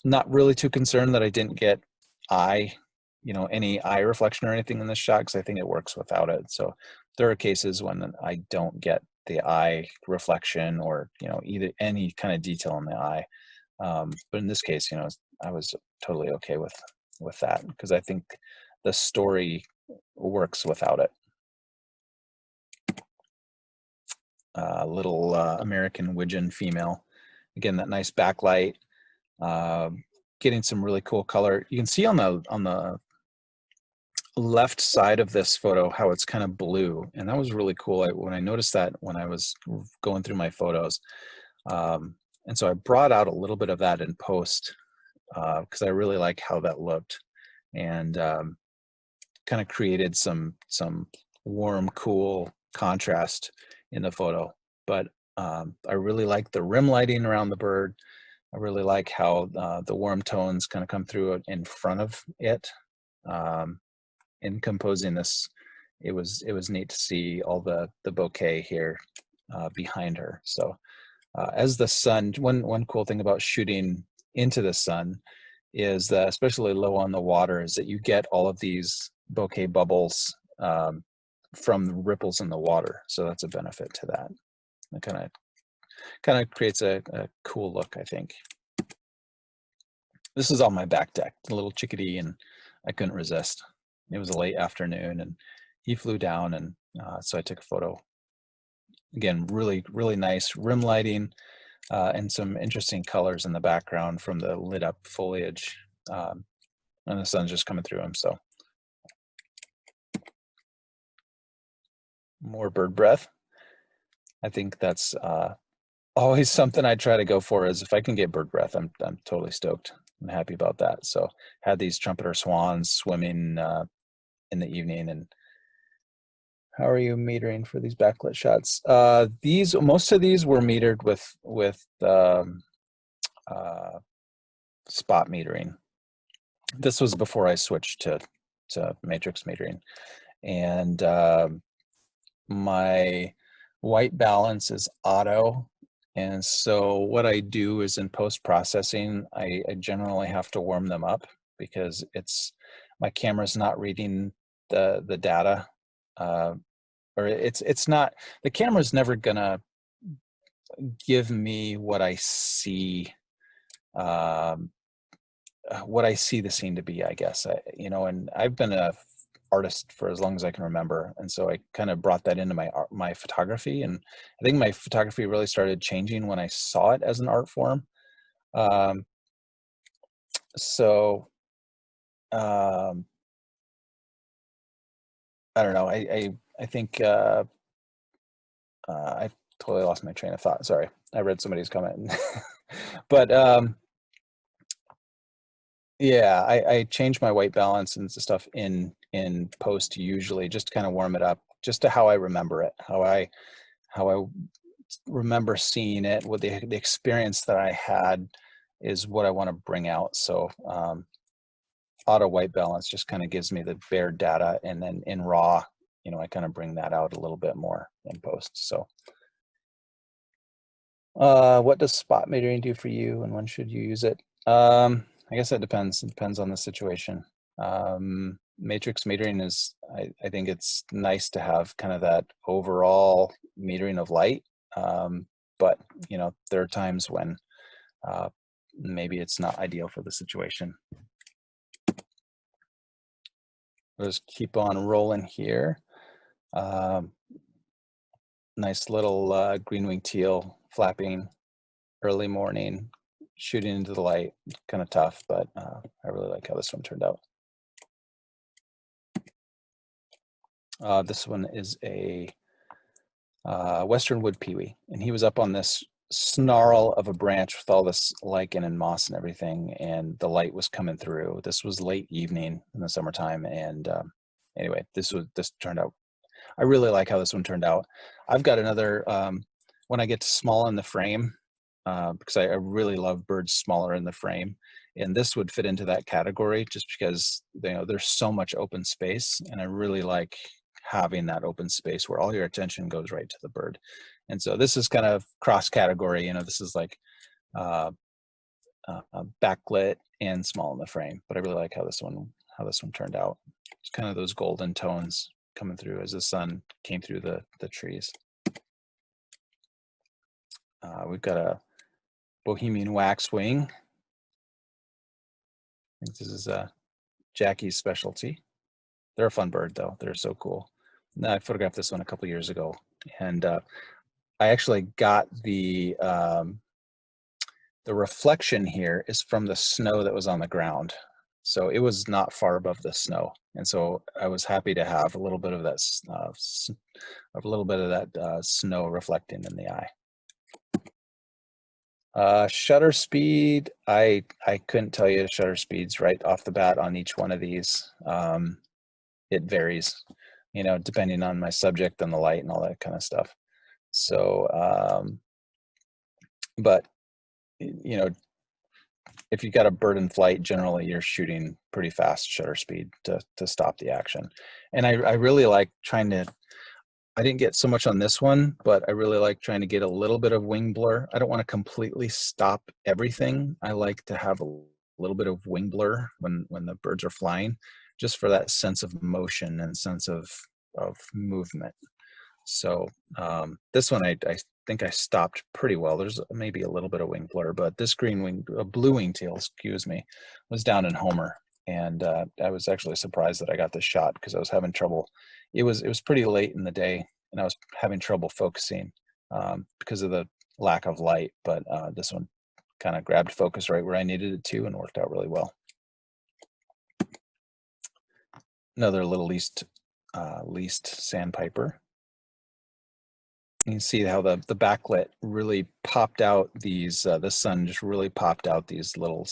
not really too concerned that I didn't get any eye reflection or anything in this shot, because I think it works without it. So there are cases when I don't get the eye reflection or either any kind of detail in the eye, but in this case, I was totally okay with that, because I think the story works without it. Little American Widgeon female. Again, that nice backlight, getting some really cool color. You can see on the left side of this photo how it's kind of blue, and that was really cool. When I noticed that when I was going through my photos, and so I brought out a little bit of that in post, because I really like how that looked, and kind of created some warm, cool contrast in the photo. But I really like the rim lighting around the bird. I really like how the warm tones kind of come through in front of it. In composing this, it was neat to see all the bouquet here behind her. So as the sun, one cool thing about shooting into the sun is that, especially low on the water, is that you get all of these bouquet bubbles from the ripples in the water. So that's a benefit to that. It kind of creates a cool look, I think. This is on my back deck, a little chickadee, and I couldn't resist. It was a late afternoon, and he flew down, and so I took a photo. Again, really, really nice rim lighting, and some interesting colors in the background from the lit up foliage, and the sun's just coming through him. So more bird breath. I think that's always something I try to go for, is if I can get bird breath, I'm totally stoked. I'm happy about that. So had these trumpeter swans swimming in the evening. And how are you metering for these backlit shots? Most of these were metered with spot metering. This was before I switched to matrix metering, and my white balance is auto. And so what I do is, in post-processing, I generally have to warm them up, because my camera's not reading the data, or it's not, the camera's never gonna give me what I see the scene to be, I guess. And I've been a artist for as long as I can remember, and so I kind of brought that into my photography, and I think my photography really started changing when I saw it as an art form. I don't know. I think I totally lost my train of thought. Sorry, I read somebody's comment, but yeah, I change my white balance and stuff in post, usually, just to kind of warm it up, just to how I remember it, how I remember seeing it, with the experience that I had is what I want to bring out. So auto white balance just kind of gives me the bare data, and then in raw, I kind of bring that out a little bit more in post. So what does spot metering do for you, and when should you use it? I guess that depends. It depends on the situation. Matrix metering is, I think it's nice to have kind of that overall metering of light. But, there are times when maybe it's not ideal for the situation. We'll just keep on rolling here. Nice little green-winged teal flapping early morning, shooting into the light. Kind of tough, but I really like how this one turned out. This one is a Western wood pewee, and he was up on this snarl of a branch with all this lichen and moss and everything, and the light was coming through. This was late evening in the summertime, and anyway, this turned out. I really like how this one turned out. I've got another when I get to small in the frame, because I really love birds smaller in the frame, and this would fit into that category just because there's so much open space, and I really like having that open space where all your attention goes right to the bird. And so this is kind of cross category, this is like backlit and small in the frame, but I really like how this one turned out. It's kind of those golden tones coming through as the sun came through the trees. We've got a Bohemian waxwing. I think this is Jackie's specialty. They're a fun bird though. They're so cool. Now, I photographed this one a couple years ago, and I actually got the reflection here is from the snow that was on the ground. So it was not far above the snow. And so I was happy to have a little bit of that, snow reflecting in the eye. Shutter speed, I couldn't tell you the shutter speeds right off the bat on each one of these. It varies, depending on my subject and the light and all that kind of stuff. So, but, if you got a bird in flight, generally you're shooting pretty fast shutter speed to stop the action. And I really like trying to, I didn't get so much on this one, but I really like trying to get a little bit of wing blur. I don't want to completely stop everything. I like to have a little bit of wing blur when the birds are flying, just for that sense of motion and sense of movement. So this one, I think I stopped pretty well. There's maybe a little bit of wing blur, but this blue wing teal, excuse me, was down in Homer. And I was actually surprised that I got this shot because I was having trouble. It was pretty late in the day and I was having trouble focusing because of the lack of light, but this one kind of grabbed focus right where I needed it to and worked out really well. Another little least sandpiper. You can see how the backlit really popped out these, the sun just really popped out these little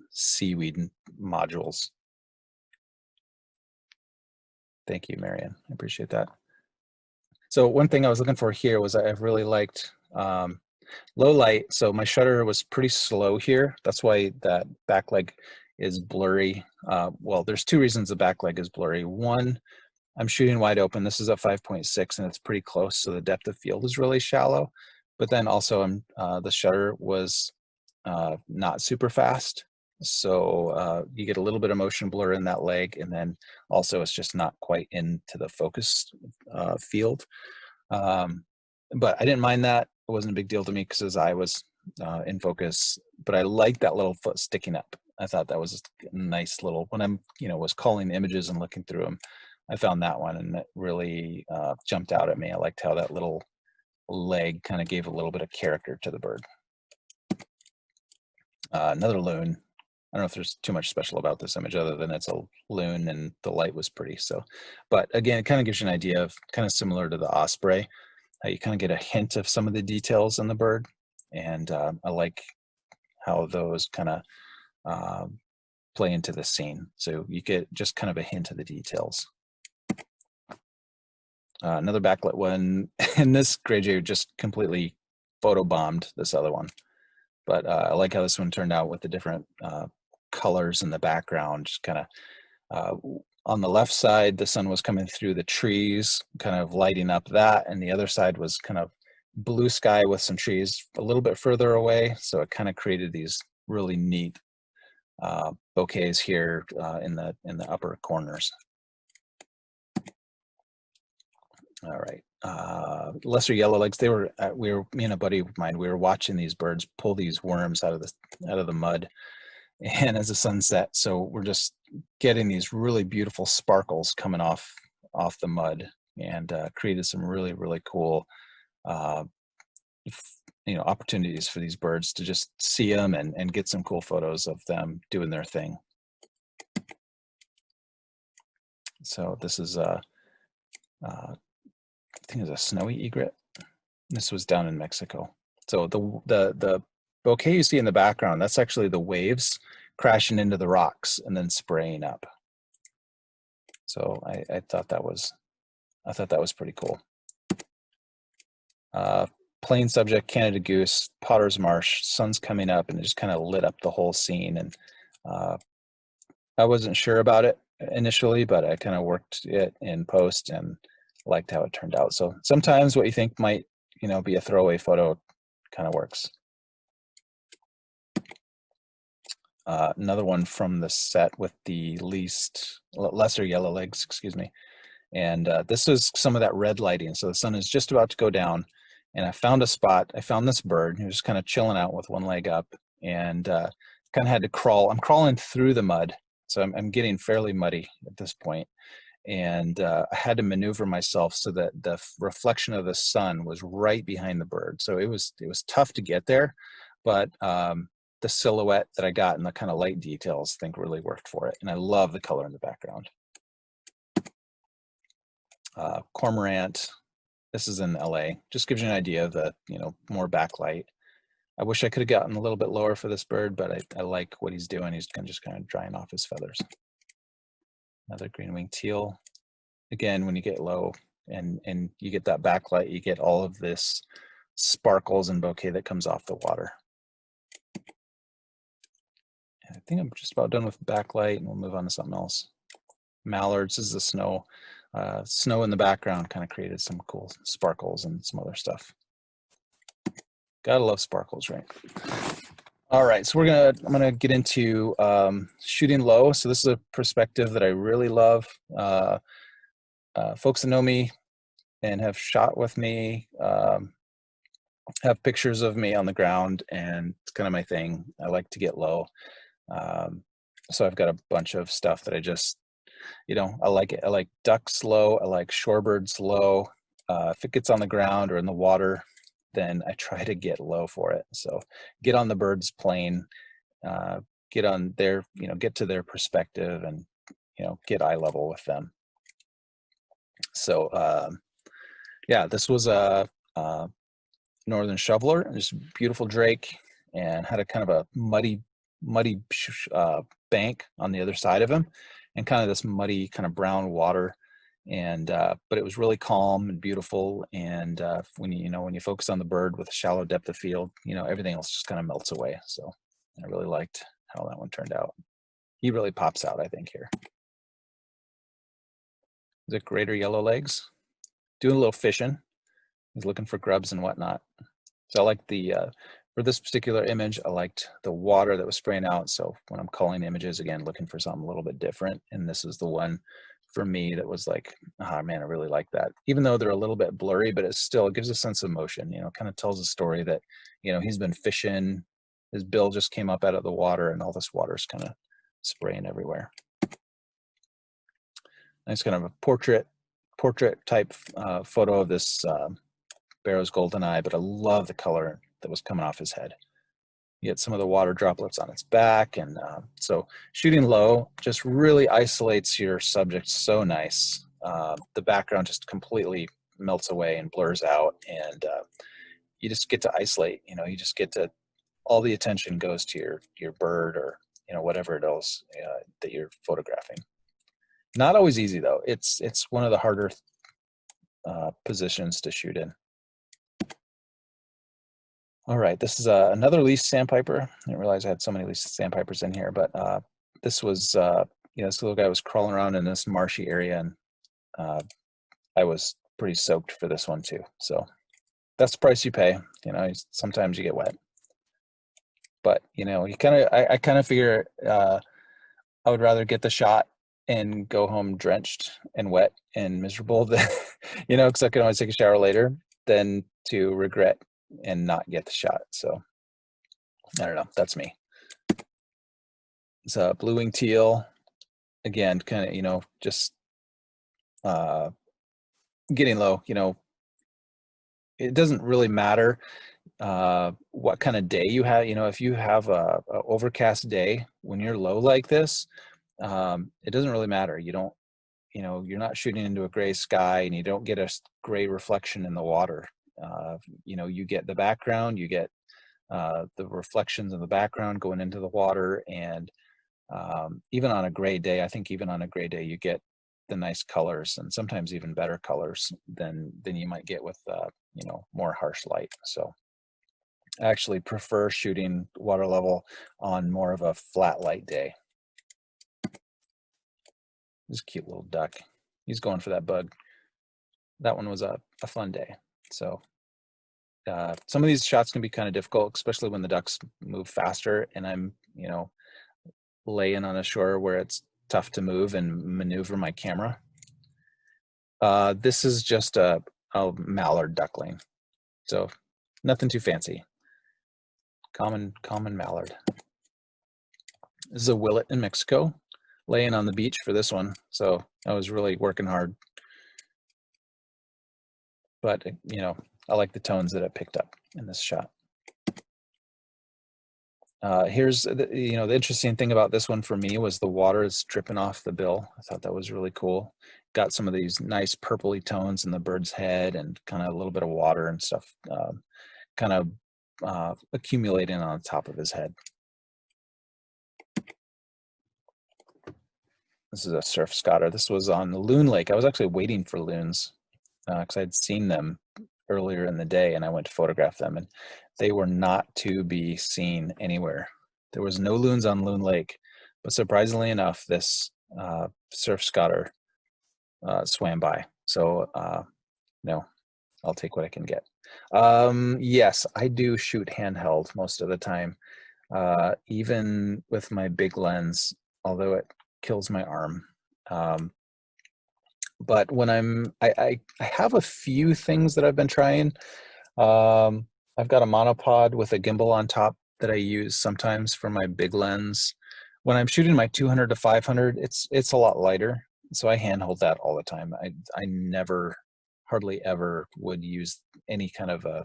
seaweed modules. Thank you, Marion. I appreciate that. So one thing I was looking for here was I really liked low light. So my shutter was pretty slow here. That's why that back leg is blurry. Well, there's two reasons the back leg is blurry. One, I'm shooting wide open. This is a 5.6 and it's pretty close. So the depth of field is really shallow. But then also the shutter was not super fast. So you get a little bit of motion blur in that leg. And then also it's just not quite into the focus field. But I didn't mind that. It wasn't a big deal to me because his eye was in focus. But I liked that little foot sticking up. I thought that was a nice little, when I'm, was calling images and looking through them, I found that one and it really jumped out at me. I liked how that little leg kind of gave a little bit of character to the bird. Another loon. I don't know if there's too much special about this image other than it's a loon and the light was pretty. So, but again, it kind of gives you an idea of kind of similar to the Osprey, how you kind of get a hint of some of the details in the bird. And I like how those kind of play into the scene. So you get just kind of a hint of the details. Another backlit one, and this gray jay just completely photobombed this other one. But I like how this one turned out with the different colors in the background. Just kind of on the left side, the sun was coming through the trees, kind of lighting up that, and the other side was kind of blue sky with some trees a little bit further away. So it kind of created these really neat bouquets here in the upper corners. All right. Lesser yellowlegs. They were. Me and a buddy of mine. We were watching these birds pull these worms out of the mud, and as the sun set, so we're just getting these really beautiful sparkles coming off the mud, and created some really cool, opportunities for these birds to just see them and get some cool photos of them doing their thing. So this is I think it's a snowy egret. This was down in Mexico. So the bouquet you see in the background, that's actually the waves crashing into the rocks and then spraying up. So I thought that was pretty cool. Plain subject, Canada goose, Potter's Marsh, sun's coming up, and it just kind of lit up the whole scene. And I wasn't sure about it initially, but I kind of worked it in post and liked how it turned out. So sometimes what you think might, be a throwaway photo kind of works. Another one from the set with the lesser yellow legs, excuse me. And this is some of that red lighting. So the sun is just about to go down, and I found a spot. I found this bird who was kind of chilling out with one leg up, and kind of had to crawl. I'm crawling through the mud, so I'm getting fairly muddy at this point. And I had to maneuver myself so that the reflection of the sun was right behind the bird. So it was tough to get there, but the silhouette that I got and the kind of light details, I think, really worked for it. And I love the color in the background. Cormorant, this is in LA. Just gives you an idea of the, more backlight. I wish I could have gotten a little bit lower for this bird, but I like what he's doing. He's just kind of drying off his feathers. Another green-winged teal. Again, when you get low and you get that backlight, you get all of this sparkles and bouquet that comes off the water. And I think I'm just about done with backlight, and we'll move on to something else. Mallards, this is the snow. Snow in the background kind of created some cool sparkles and some other stuff. Gotta love sparkles, right? All right, so I'm gonna get into shooting low. So this is a perspective that I really love. Folks that know me and have shot with me have pictures of me on the ground, and it's kind of my thing. I like to get low. So I've got a bunch of stuff that I just, I like it. I like ducks low. I like shorebirds low. If it gets on the ground or in the water, then I try to get low for it. So get on the bird's plane, get on their, get to their perspective, and, get eye level with them. So, yeah, this was a northern shoveler, just beautiful drake, and had a kind of a muddy bank on the other side of him, and kind of this muddy kind of brown water. And but it was really calm and beautiful. And when you focus on the bird with a shallow depth of field, everything else just kind of melts away. So I really liked how that one turned out. He really pops out, I think, here. Is it greater yellow legs? Doing a little fishing. He's looking for grubs and whatnot. So I like the for this particular image, I liked the water that was spraying out. So when I'm culling images, again, looking for something a little bit different. And this is the one for me that was like, oh man, I really like that. Even though they're a little bit blurry, but it gives a sense of motion, kind of tells a story that, he's been fishing, his bill just came up out of the water, and all this water's kind of spraying everywhere. Nice kind of a portrait type photo of this Barrow's golden eye, but I love the color that was coming off his head. You get some of the water droplets on its back, and so shooting low just really isolates your subject so nice. The background just completely melts away and blurs out, and you just get to isolate. You just get to, all the attention goes to your bird, or whatever it is that you're photographing. Not always easy though. It's one of the harder positions to shoot in. All right, this is another least sandpiper. I didn't realize I had so many least sandpipers in here, but this was, this little guy was crawling around in this marshy area, and I was pretty soaked for this one too. So that's the price you pay. Sometimes you get wet, but I kind of figure I would rather get the shot and go home drenched and wet and miserable, then, because I can always take a shower later, than to regret and not get the shot. So I don't know. That's me. It's a blue-winged teal. Again, kind of, just getting low. It doesn't really matter what kind of day you have. If you have a overcast day when you're low like this, it doesn't really matter. You're not shooting into a gray sky, and you don't get a gray reflection in the water. You get the background, you get the reflections in the background going into the water, and even on a gray day, I think even on a gray day, you get the nice colors, and sometimes even better colors than you might get with more harsh light. So I actually prefer shooting water level on more of a flat light day. This cute little duck. He's going for that bug. That one was a fun day. So some of these shots can be kind of difficult, especially when the ducks move faster and I'm, laying on a shore where it's tough to move and maneuver my camera. This is just a Mallard Duckling. So nothing too fancy. Common mallard. This is a willet in Mexico. Laying on the beach for this one, so I was really working hard. But I like the tones that it picked up in this shot. Here's the interesting thing about this one for me was the water is dripping off the bill. I thought that was really cool. Got some of these nice purpley tones in the bird's head and kind of a little bit of water and stuff kind of accumulating on the top of his head. This is a surf scotter. This was on the Loon Lake. I was actually waiting for loons because I'd seen them earlier in the day, and I went to photograph them, and they were not to be seen anywhere. There was no loons on Loon Lake, but surprisingly enough, this surf scotter swam by. So no, I'll take what I can get. Yes, I do shoot handheld most of the time, even with my big lens, although it kills my arm. But when I have a few things that I've been trying. I've got a monopod with a gimbal on top that I use sometimes for my big lens. When I'm shooting my 200 to 500, it's a lot lighter, so I handhold that all the time. I never, hardly ever would use any kind of a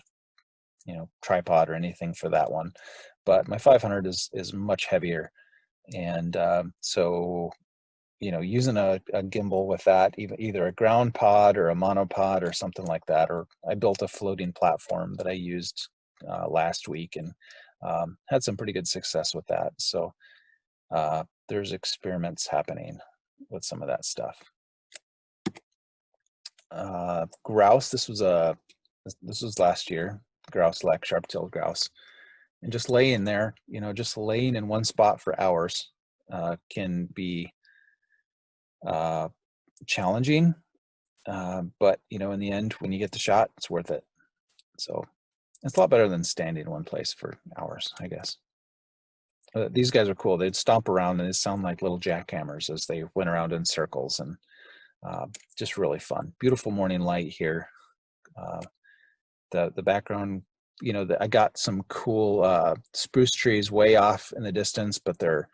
tripod or anything for that one. But my 500 is much heavier, and so using a gimbal with that, either a ground pod or a monopod or something like that, or I built a floating platform that I used last week and had some pretty good success with that. So there's experiments happening with some of that stuff. Grouse, this was last year, grouse lek, sharp-tailed grouse. And just laying there, just laying in one spot for hours can be challenging, but in the end, when you get the shot, it's worth it. So it's a lot better than standing in one place for hours, I guess. These guys are cool. They'd stomp around and they sound like little jackhammers as they went around in circles, and just really fun. Beautiful morning light here. The background, I got some cool spruce trees way off in the distance, but they're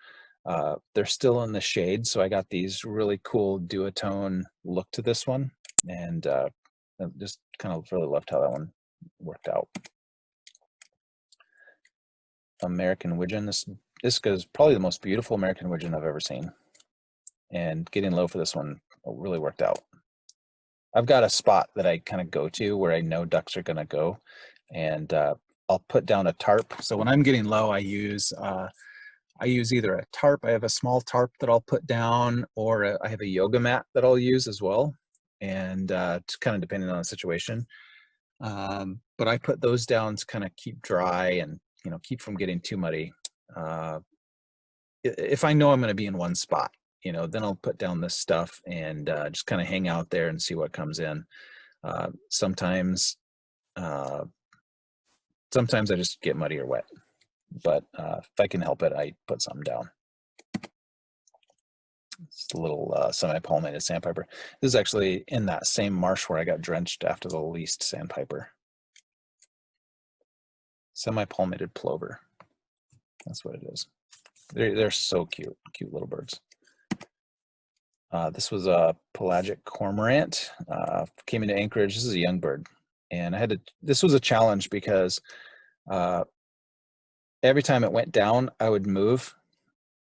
still in the shade, so I got these really cool duotone look to this one, and I just kind of really loved how that one worked out. American Widgeon. This is probably the most beautiful American Widgeon I've ever seen, and getting low for this one really worked out. I've got a spot that I kind of go to where I know ducks are going to go, and I'll put down a tarp. So when I'm getting low, I use either a tarp. I have a small tarp that I'll put down, or I have a yoga mat that I'll use as well, and it's kind of depending on the situation. But I put those down to kind of keep dry and keep from getting too muddy. If I know I'm going to be in one spot, then I'll put down this stuff and just kind of hang out there and see what comes in. Sometimes I just get muddy or wet, but if I can help it, I put something down. It's a little semi-pollinated sandpiper. This is actually in that same marsh where I got drenched after the least sandpiper. Semi-pollinated plover. That's what it is. They're so cute, cute little birds. This was a pelagic cormorant. Came into Anchorage. This is a young bird, and I had to. This was a challenge because every time it went down, I would move,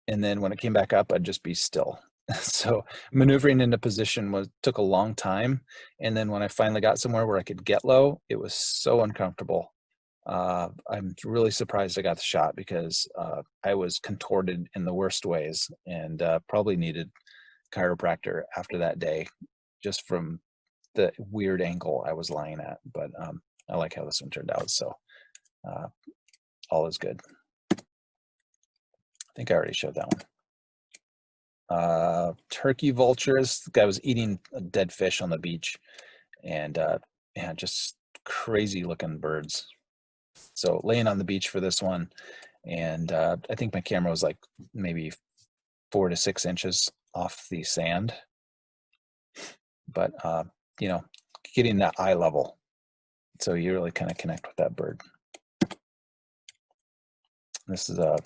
and then when it came back up, I'd just be still. So maneuvering into position took a long time, and then when I finally got somewhere where I could get low, it was so uncomfortable. I'm really surprised I got the shot because I was contorted in the worst ways, and probably needed chiropractor after that day, just from the weird angle I was lying at. But I like how this one turned out, so all is good. I think I already showed that one. Turkey vultures. The guy was eating a dead fish on the beach, and yeah, just crazy looking birds. So laying on the beach for this one, and I think my camera was like maybe 4 to 6 inches off the sand, but you know, getting that eye level, so you really kind of connect with that bird. This is a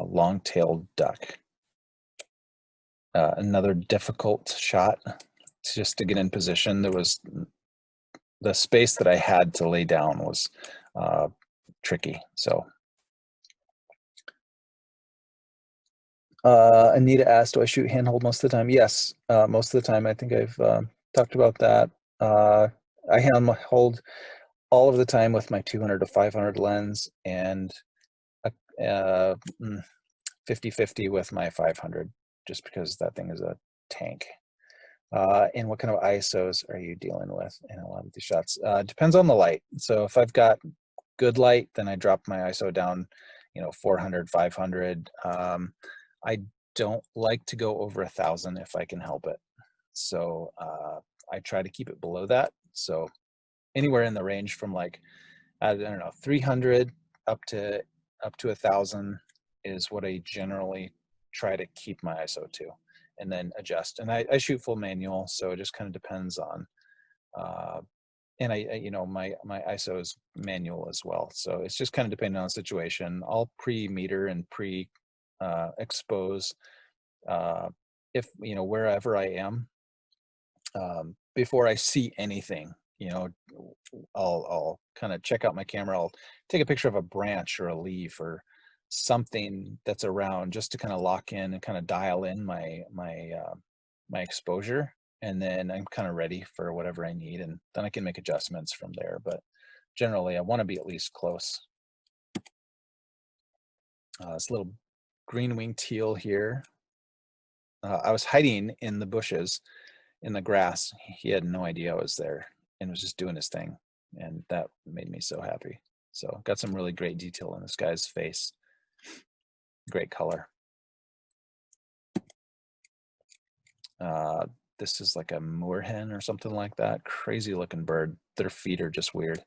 long-tailed duck. Another difficult shot, just to get in position. There was the space that I had to lay down was tricky. So Anita asked, do I shoot handheld most of the time? Yes, most of the time. I think I've talked about that. I handhold all of the time with my 200 to 500 lens, and 50-50 with my 500, just because that thing is a tank. And what kind of ISOs are you dealing with in a lot of these shots? Depends on the light. So if I've got good light, then I drop my ISO down, 400, 500. I don't like to go over 1,000 if I can help it. So I try to keep it below that. So anywhere in the range from like, I don't know, 300 up to 1,000 is what I generally try to keep my ISO to, and then adjust. And I shoot full manual, so it just kind of depends on, and my ISO is manual as well. So it's just kind of depending on the situation. I'll pre-meter and expose if, wherever I am, before I see anything. I'll kind of check out my camera. I'll take a picture of a branch or a leaf or something that's around, just to kind of lock in and kind of dial in my exposure, and then I'm kind of ready for whatever I need, and then I can make adjustments from there. But generally I want to be at least close. This little green-winged teal here, I was hiding in the bushes in the grass. He had no idea I was there and was just doing his thing, and that made me so happy. So got some really great detail in this guy's face. Great color. This is like a moorhen or something like that. Crazy looking bird. Their feet are just weird.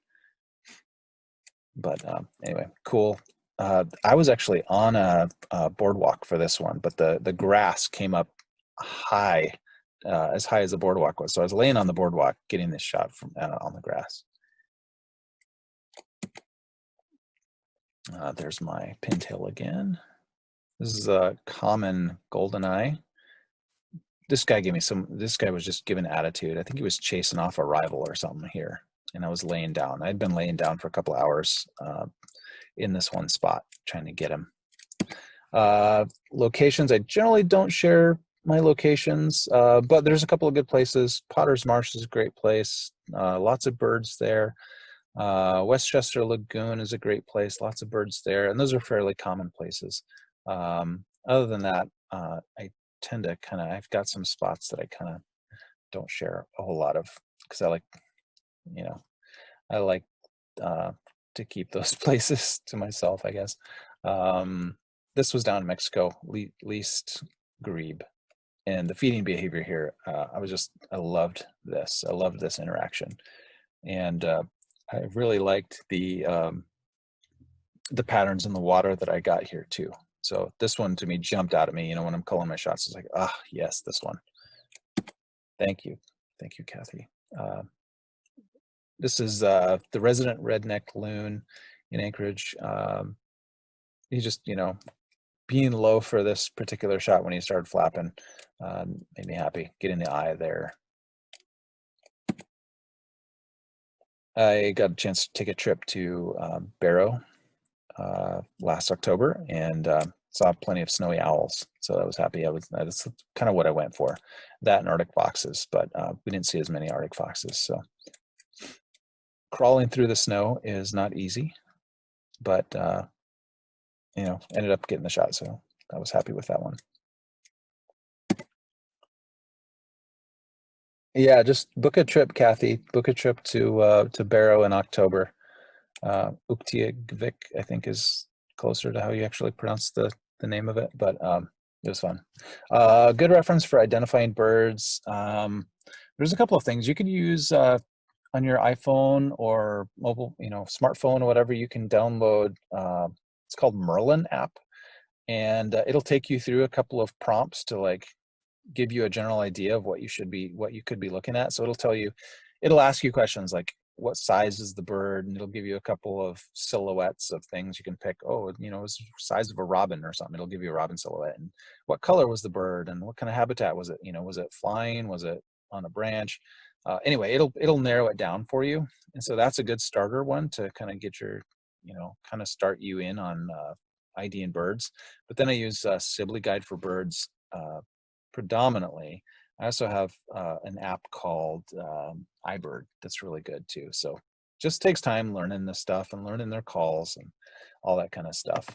But anyway, cool. I was actually on a boardwalk for this one, but the grass came up high, as high as the boardwalk was. So I was laying on the boardwalk getting this shot from on the grass. There's my pintail again. This is a common goldeneye. This guy was just giving attitude. I think he was chasing off a rival or something here, and I was laying down. I'd been laying down for a couple of hours in this one spot trying to get him. Locations, I generally don't share my locations, but there's a couple of good places. Potter's Marsh is a great place. Lots of birds there. Westchester Lagoon is a great place. Lots of birds there, and those are fairly common places. Other than that, I tend to I've got some spots that I kind of don't share a whole lot of, because I like to keep those places to myself, I guess. This was down in Mexico, least grebe, and the feeding behavior here, I loved this. I loved this interaction, and I really liked the patterns in the water that I got here too. So this one to me jumped out at me, when I'm calling my shots. It's like, ah, yes, this one. Thank you. Thank you, Kathy. This is the resident redneck loon in Anchorage. He just, being low for this particular shot when he started flapping made me happy. Getting the eye there. I got a chance to take a trip to Barrow last October and saw plenty of snowy owls. So I was happy. That's kind of what I went for, that and Arctic foxes, but we didn't see as many Arctic foxes. So crawling through the snow is not easy, but ended up getting the shot. So I was happy with that one. Yeah, just book a trip, Kathy. Book a trip to Barrow in October. Uktiagvik, I think, is closer to how you actually pronounce the name of it, but it was fun. Good reference for identifying birds. There's a couple of things you could use on your iPhone or mobile, smartphone or whatever. You can download. It's called Merlin App, and it'll take you through a couple of prompts to give you a general idea of what you could be looking at. So it'll ask you questions like, what size is the bird? And it'll give you a couple of silhouettes of things you can pick. Oh, it's the size of a robin or something. It'll give you a robin silhouette. And what color was the bird? And what kind of habitat was it? Was it flying? Was it on a branch? Anyway, it'll narrow it down for you. And so that's a good starter one to kind of get your, kind of start you in on IDing birds. But then I use Sibley Guide for Birds predominantly. I also have an app called iBird that's really good too. So just takes time learning this stuff and learning their calls and all that kind of stuff.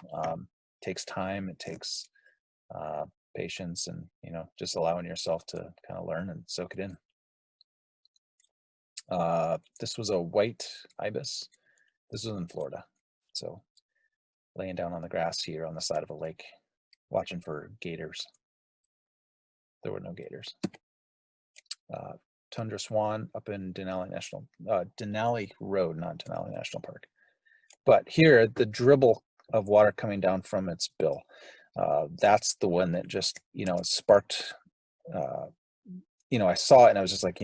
Takes time. It takes patience and, just allowing yourself to kind of learn and soak it in. This was a white ibis. This was in Florida. So laying down on the grass here on the side of a lake, watching for gators. There were no gators. Tundra swan up in Denali Road, not Denali National Park. But here, the dribble of water coming down from its bill, that's the one that just, sparked, I saw it and I was just like,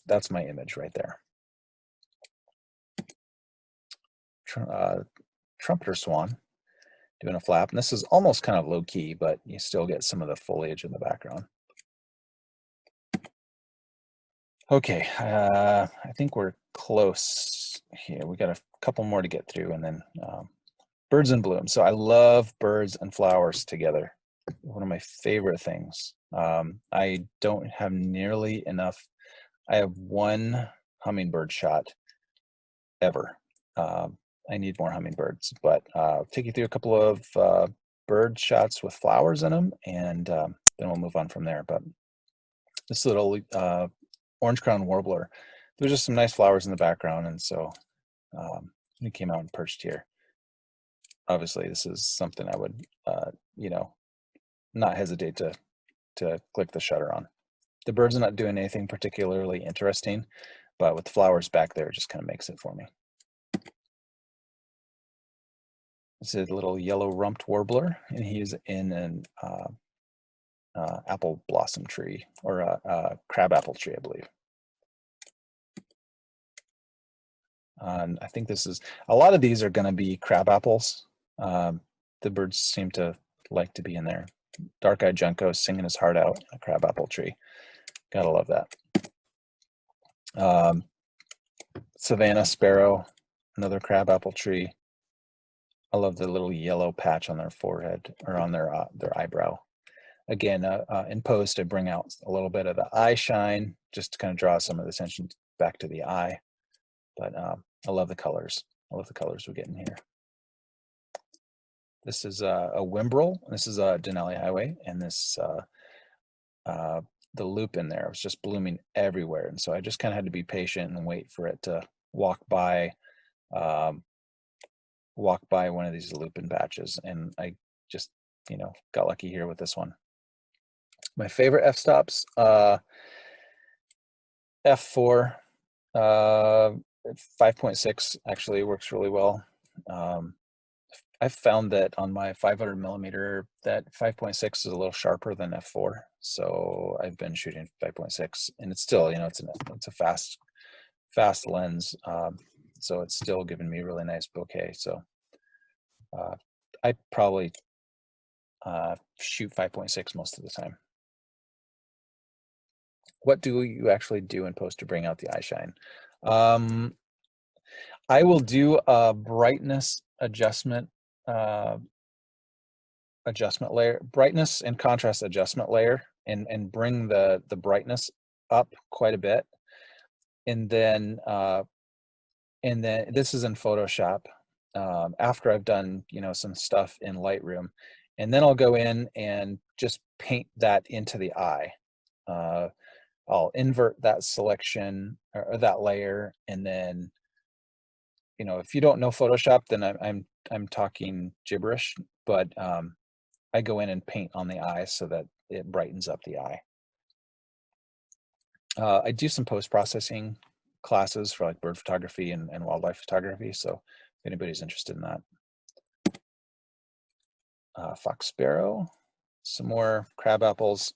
that's my image right there. Trumpeter swan doing a flap. And this is almost kind of low key, but you still get some of the foliage in the background. Okay, I think we're close here. We got a couple more to get through and then birds in bloom. So I love birds and flowers together. One of my favorite things. I don't have nearly enough. I have one hummingbird shot ever. I need more hummingbirds, but I'll take you through a couple of bird shots with flowers in them, and then we'll move on from there. But this little orange crown warbler, there's just some nice flowers in the background, and so he came out and perched here. Obviously, this is something I would, not hesitate to click the shutter on. The bird's not doing anything particularly interesting, but with the flowers back there, it just kind of makes it for me. This is a little yellow rumped warbler, and he's in an apple blossom tree, or a crab apple tree, I believe. And I think this is, a lot of these are going to be crab apples. The birds seem to like to be in there. Dark-eyed junco singing his heart out in a crab apple tree. Gotta love that. Savannah sparrow, another crab apple tree. I love the little yellow patch on their forehead, or on their eyebrow. Again, in post, I bring out a little bit of the eye shine just to kind of draw some of the attention back to the eye. But I love the colors. I love the colors we get in here. This is a Wimbrel. This is a Denali Highway, and this the loop in there was just blooming everywhere, and so I just kind of had to be patient and wait for it to walk by one of these lupin patches, and I just got lucky here with this one. My favorite f-stops, f4, 5.6 actually works really well. I've found that on my 500 millimeter, that 5.6 is a little sharper than f4. So I've been shooting 5.6, and it's still, you know, it's a fast lens. So it's still giving me really nice bokeh. So I probably shoot 5.6 most of the time. What do you actually do in post to bring out the eye shine? I will do a brightness adjustment layer, brightness and contrast adjustment layer, and bring the brightness up quite a bit. And then this is in Photoshop after I've done, you know, some stuff in Lightroom, and then I'll go in and just paint that into the eye. I'll invert that selection or that layer, and then, you know, if you don't know Photoshop, then I'm talking gibberish, but I go in and paint on the eye so that it brightens up the eye. I do some post-processing classes for like bird photography and wildlife photography, so if anybody's interested in that. Fox sparrow, some more crab apples.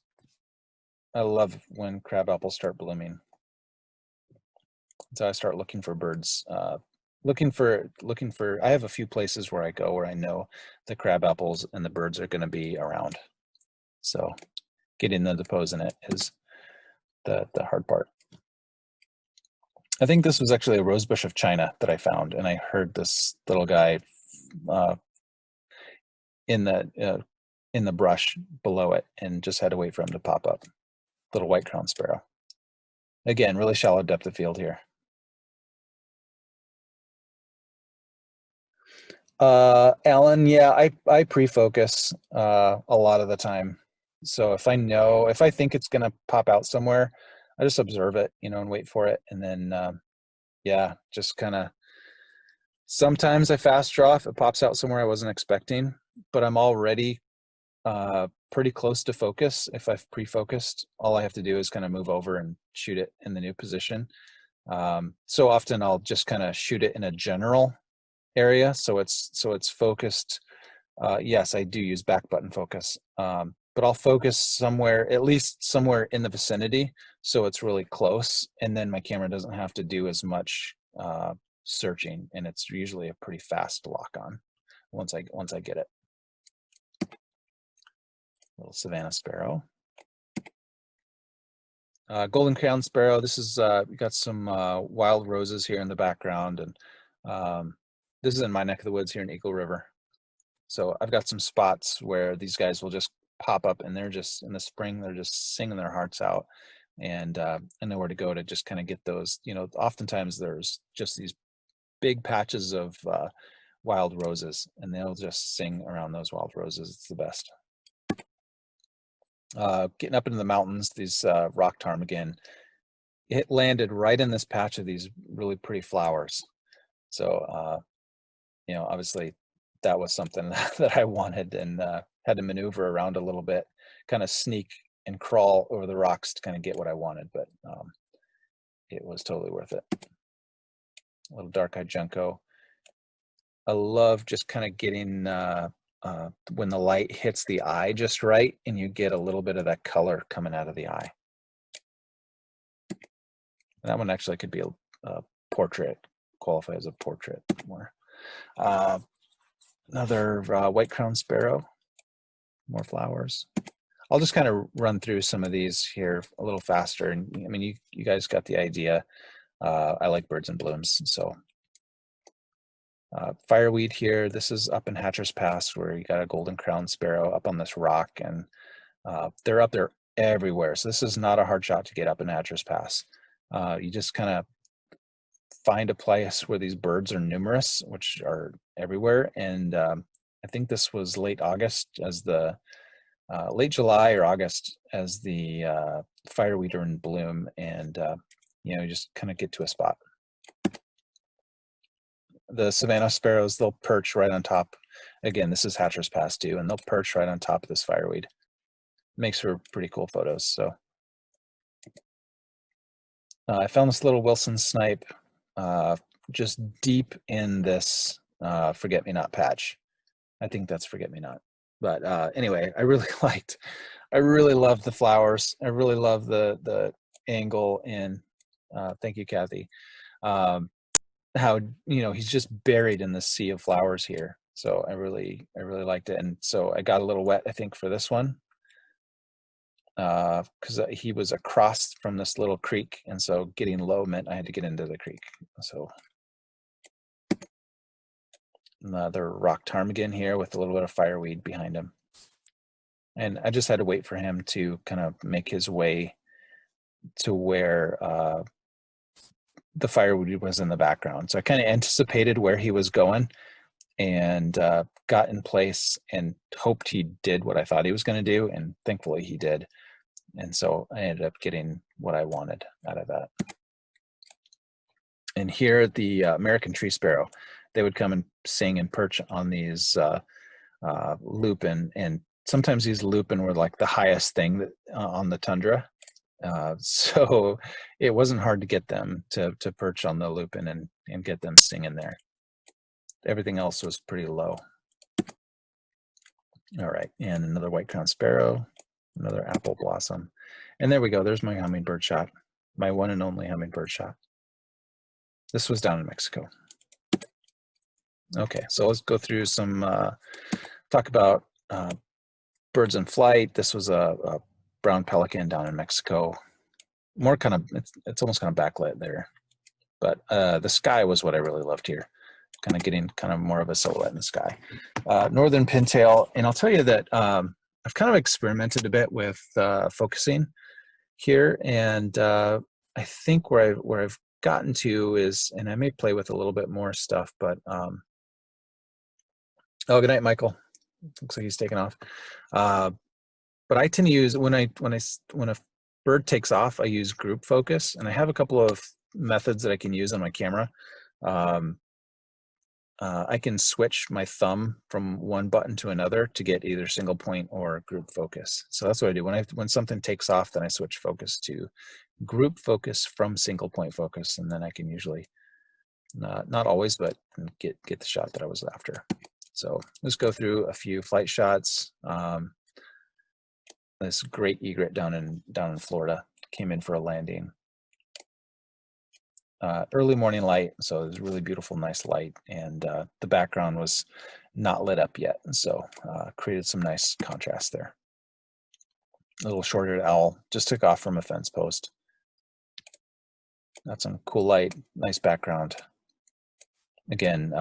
I love when crab apples start blooming. So I start looking for birds. Looking for. I have a few places where I go where I know the crab apples and the birds are going to be around. So getting them to pose in it is the hard part. I think this was actually a rosebush of China that I found, and I heard this little guy in the brush below it, and just had to wait for him to pop up. Little white crowned sparrow. Again, really shallow depth of field here. Alan, yeah, I pre-focus a lot of the time. So if I think it's gonna pop out somewhere, I just observe it, you know, and wait for it. And then, yeah, just kind of, sometimes I fast draw if it pops out somewhere I wasn't expecting, but I'm already pretty close to focus. If I've pre-focused, all I have to do is kind of move over and shoot it in the new position. So often I'll just kind of shoot it in a general area, so it's focused. Yes, I do use back button focus, but I'll focus somewhere, at least somewhere in the vicinity, so it's really close, and then my camera doesn't have to do as much searching, and it's usually a pretty fast lock on once I get it. Little Savannah sparrow. Golden crown sparrow. This is we got some wild roses here in the background, and this is in my neck of the woods here in Eagle River. So I've got some spots where these guys will just pop up, and they're just, in the spring, they're just singing their hearts out, and I know where to go to just kind of get those. You know, oftentimes there's just these big patches of wild roses, and they'll just sing around those wild roses. It's the best. Getting up into the mountains, these rock ptarmigan, it landed right in this patch of these really pretty flowers. So, you know, obviously that was something that I wanted, and had to maneuver around a little bit, kind of sneak and crawl over the rocks to kind of get what I wanted, but it was totally worth it. A little dark-eyed junco. I love just kind of getting when the light hits the eye just right, and you get a little bit of that color coming out of the eye. That one actually could be a portrait, qualify as a portrait more. Another white crowned sparrow, more flowers. I'll just kind of run through some of these here a little faster. And I mean, you guys got the idea. I like birds and blooms, so. Fireweed here, this is up in Hatcher's Pass, where you got a golden crowned sparrow up on this rock, and they're up there everywhere. So this is not a hard shot to get up in Hatcher's Pass. You just kind of find a place where these birds are numerous, which are everywhere. And I think this was late August, as the late July or August, as the fireweed are in bloom, and you know, you just kind of get to a spot. The Savannah sparrows, they'll perch right on top. Again, this is Hatcher's Pass too, and they'll perch right on top of this fireweed. Makes for pretty cool photos. So I found this little Wilson snipe just deep in this forget-me-not patch. I think that's forget-me-not. But anyway, I really loved the flowers. I really love the angle in, thank you, Kathy. How, he's just buried in the sea of flowers here. So I really liked it. And so I got a little wet, I think, for this one. Because he was across from this little creek, and so getting low meant I had to get into the creek. So another rock ptarmigan here with a little bit of fireweed behind him, and I just had to wait for him to kind of make his way to where the fireweed was in the background. So I kind of anticipated where he was going and got in place and hoped he did what I thought he was going to do, and thankfully he did. And so I ended up getting what I wanted out of that. And here, the American tree sparrow, they would come and sing and perch on these lupin, and sometimes these lupin were like the highest thing that, on the tundra. So it wasn't hard to get them to perch on the lupin and get them singing there. Everything else was pretty low. All right, and another white-crowned sparrow, another apple blossom. And there we go, there's my hummingbird shot, my one and only hummingbird shot. This was down in Mexico. Okay, so let's go through some, talk about birds in flight. This was a brown pelican down in Mexico. More kind of, it's almost kind of backlit there. But the sky was what I really loved here. Kind of getting kind of more of a silhouette in the sky. Northern pintail, and I'll tell you that I've kind of experimented a bit with focusing here, and I think where I've gotten to is, and I may play with a little bit more stuff, but oh, good night, Michael. Looks like he's taken off. But I tend to use, when a bird takes off, I use group focus, and I have a couple of methods that I can use on my camera. I can switch my thumb from one button to another to get either single point or group focus. So that's what I do. When something takes off, then I switch focus to group focus from single point focus, and then I can usually, not always, but get the shot that I was after. So let's go through a few flight shots. This great egret down in Florida came in for a landing. Early morning light, so it was really beautiful, nice light, and the background was not lit up yet, and so created some nice contrast there. A little short-eared owl just took off from a fence post. Got some cool light, nice background. Again,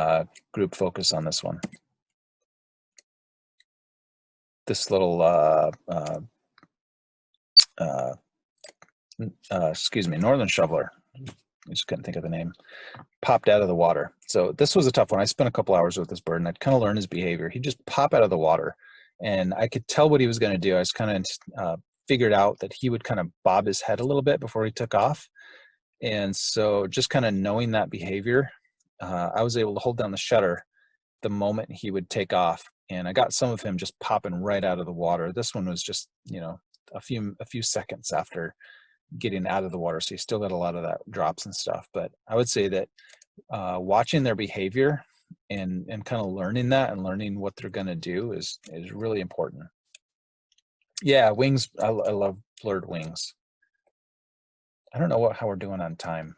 group focus on this one. This little, excuse me, northern shoveler, I just couldn't think of the name, popped out of the water. So this was a tough one. I spent a couple hours with this bird, and I'd kind of learn his behavior. He'd just pop out of the water, and I could tell what he was going to do. I was kind of figured out that he would kind of bob his head a little bit before he took off. And so just kind of knowing that behavior, I was able to hold down the shutter the moment he would take off. And I got some of him just popping right out of the water. This one was just, a few seconds after getting out of the water. So you still got a lot of that drops and stuff. But I would say that watching their behavior and kind of learning that and learning what they're going to do is really important. Yeah, wings. I love blurred wings. I don't know how we're doing on time,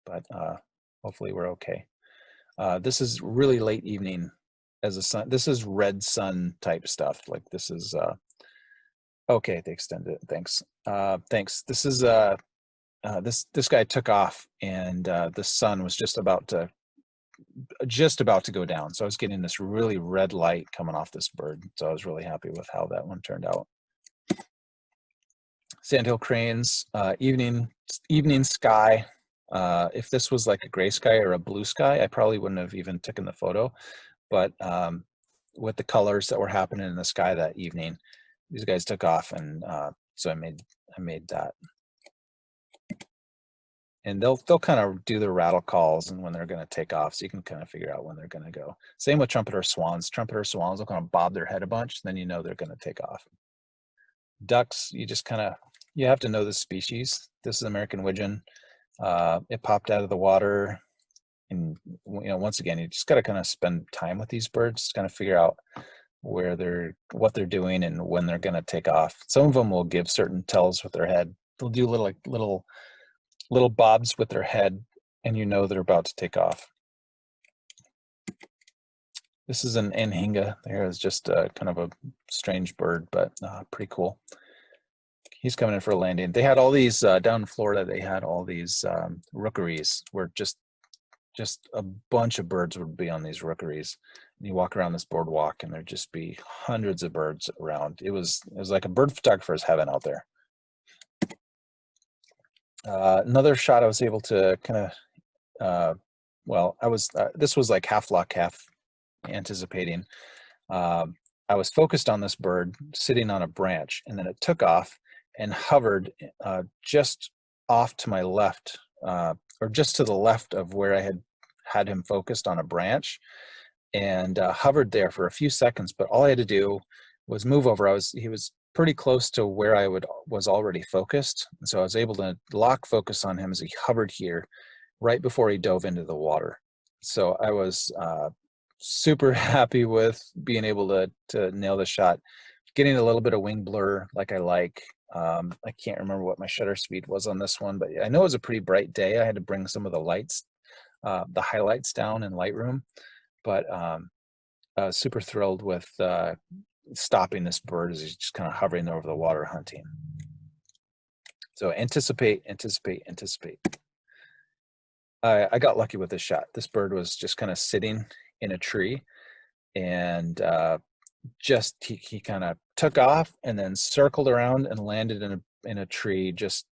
but hopefully we're okay. This is really late evening as a sun. This is red sun type stuff. Like this is okay. They extended it. Thanks. Thanks. This is this guy took off, and the sun was just about to go down. So I was getting this really red light coming off this bird. So I was really happy with how that one turned out. Sandhill cranes, evening sky. If this was like a gray sky or a blue sky, I probably wouldn't have even taken the photo. But with the colors that were happening in the sky that evening, these guys took off, and so I made that. And they'll kind of do their rattle calls and when they're going to take off, so you can kind of figure out when they're going to go. Same with trumpeter swans. Trumpeter swans will kind of bob their head a bunch, then you know they're going to take off. Ducks, you have to know the species. This is American Widgeon. It popped out of the water, and once again, you just got to kind of spend time with these birds, kind of figure out what they're doing and when they're going to take off. Some of them will give certain tells with their head. They'll do little bobs with their head, and they're about to take off. This is an Anhinga. There is just kind of a strange bird, but pretty cool. He's coming in for a landing. They had all these down in Florida. They had all these rookeries where just a bunch of birds would be on these rookeries. And you walk around this boardwalk, and there'd just be hundreds of birds around. It was like a bird photographer's heaven out there. Another shot I was able to kind of, this was like half luck, half anticipating. I was focused on this bird sitting on a branch, and then it took off and hovered just off to my left, or just to the left of where I had him focused on a branch, and hovered there for a few seconds. But all I had to do was move over. He was pretty close to where I was already focused, and so I was able to lock focus on him as he hovered here right before he dove into the water. So I was super happy with being able to nail the shot, getting a little bit of wing blur like I like. I can't remember what my shutter speed was on this one, but I know it was a pretty bright day. I had to bring some of the lights, the highlights down in Lightroom, but I was super thrilled with stopping this bird as he's just kind of hovering over the water hunting. So anticipate. I got lucky with this shot. This bird was just kind of sitting in a tree, and he kind of took off and then circled around and landed in a tree just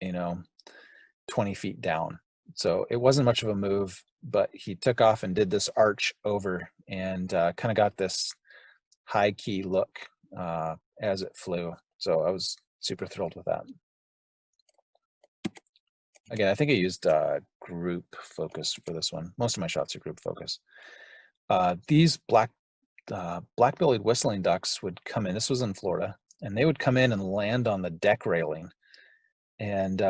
20 feet down. So it wasn't much of a move, but he took off and did this arch over, and kind of got this high key look as it flew. So I was super thrilled with that. Again, I think I used group focus for this one. Most of my shots are group focus. These black-bellied whistling ducks would come in. This was in Florida, and they would come in and land on the deck railing, and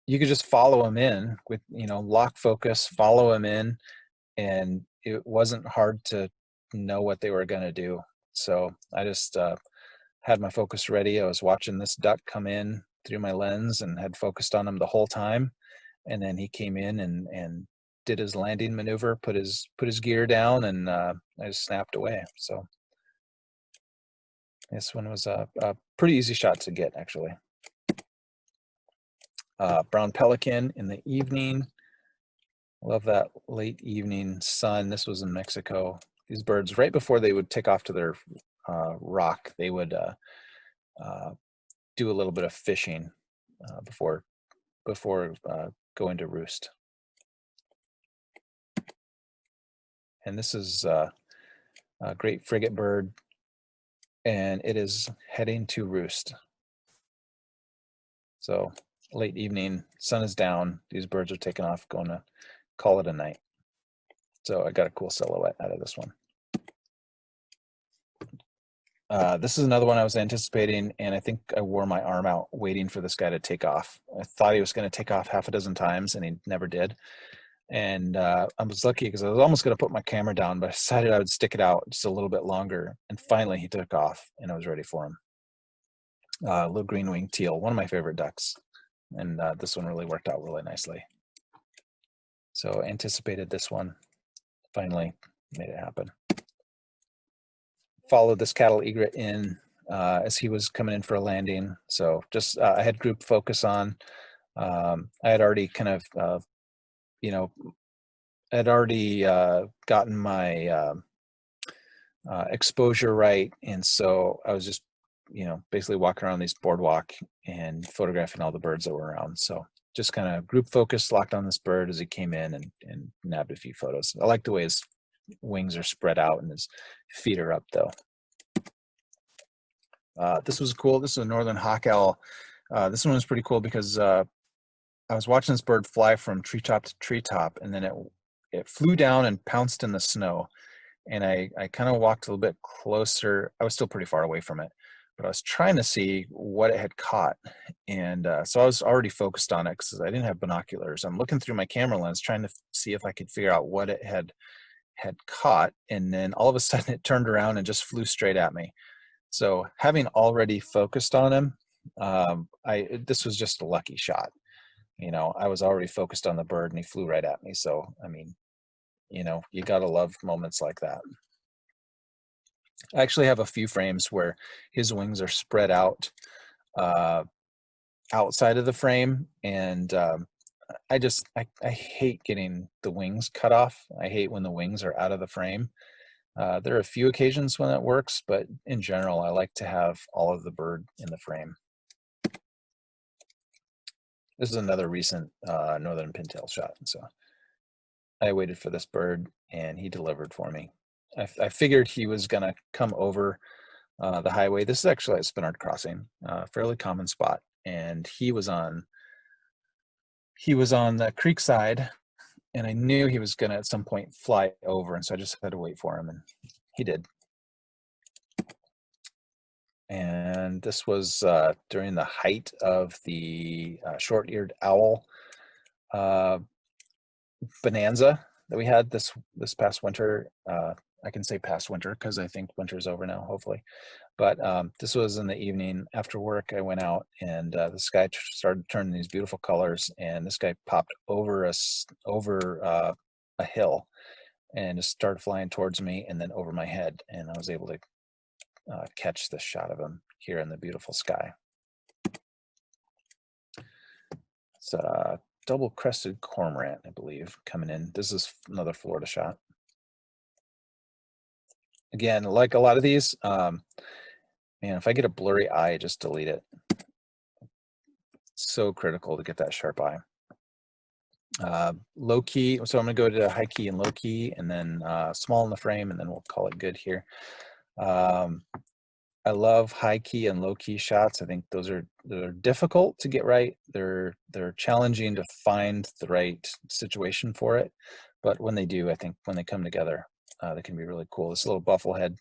you could just follow them in with lock focus, follow them in, and it wasn't hard to know what they were going to do. So I just had my focus ready. I was watching this duck come in through my lens and had focused on him the whole time, and then he came in and did his landing maneuver, put his gear down, and I just snapped away. So this one was a pretty easy shot to get, actually. Brown pelican in the evening. Love that late evening sun. This was in Mexico. These birds, right before they would take off to their rock, they would do a little bit of fishing before going to roost. And this is a great frigate bird, and it is heading to roost. So late evening, sun is down, these birds are taking off, going to call it a night. So I got a cool silhouette out of this one. This is another one I was anticipating, and I think I wore my arm out waiting for this guy to take off. I thought he was going to take off half a dozen times, and he never did. And I was lucky because I was almost going to put my camera down, but I decided I would stick it out just a little bit longer. And finally he took off, and I was ready for him. Little green-winged teal, one of my favorite ducks. And this one really worked out really nicely. So anticipated this one, finally made it happen. Followed this cattle egret in as he was coming in for a landing. So just I had group focus on. I had already kind of I'd already gotten my exposure right, and so I was just basically walking around this boardwalk and photographing all the birds that were around. So just kind of group focus, locked on this bird as he came in, and nabbed a few photos. I like the way his wings are spread out and his feet are up, though. This was cool. This is a northern hawk owl. This one was pretty cool because I was watching this bird fly from treetop to treetop, and then it flew down and pounced in the snow. And I kind of walked a little bit closer. I was still pretty far away from it, but I was trying to see what it had caught. And so I was already focused on it because I didn't have binoculars. I'm looking through my camera lens, trying to see if I could figure out what it had caught. And then all of a sudden it turned around and just flew straight at me. So having already focused on him, this was just a lucky shot. You know, I was already focused on the bird and he flew right at me. So, I mean, you know, you gotta love moments like that. I actually have a few frames where his wings are spread out outside of the frame, and I hate getting the wings cut off. I hate when the wings are out of the frame. There are a few occasions when it works, but in general, I like to have all of the bird in the frame. This is another recent northern pintail shot. So I waited for this bird and he delivered for me. I figured he was gonna come over the highway. This is actually at Spinard Crossing, fairly common spot. And he was on the creek side, and I knew he was gonna at some point fly over, and so I just had to wait for him, and he did. And this was during the height of the short-eared owl bonanza that we had this past winter. I can say past winter because I think winter's over now, hopefully. But this was in the evening after work. I went out and the sky started turning these beautiful colors, and this guy popped over a hill and just started flying towards me and then over my head, and I was able to catch the shot of him here in the beautiful sky. It's a double-crested cormorant, I believe, coming in. This is another Florida shot. Again, like a lot of these, man, if I get a blurry eye, just delete it. It's so critical to get that sharp eye. Low key, so I'm gonna go to high key and low key, and then small in the frame, and then we'll call it good here. I love high key and low key shots. I think they're difficult to get right. They're challenging to find the right situation for it, but when they do, I think when they come together, they can be really cool. This little bufflehead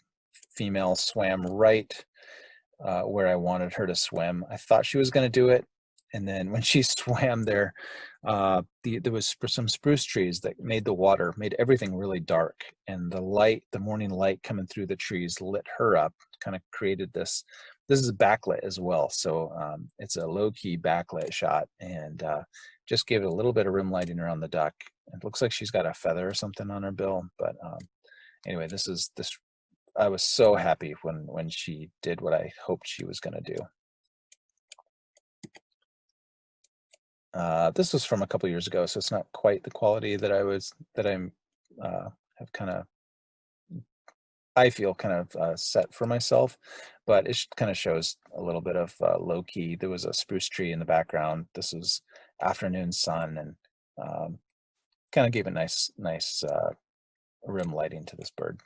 female swam right where I wanted her to swim. I thought she was going to do it, and then when she swam there, there was some spruce trees that made everything really dark, and the morning light coming through the trees lit her up, kind of created this. This is backlit as well, so it's a low-key backlit shot, and just gave it a little bit of rim lighting around the duck. It looks like she's got a feather or something on her bill, but anyway, this. I was so happy when she did what I hoped she was going to do. This was from a couple years ago, so it's not quite the quality that I feel kind of set for myself, but it kind of shows a little bit of low key. There was a spruce tree in the background. This was afternoon sun, and kind of gave a nice rim lighting to this bird,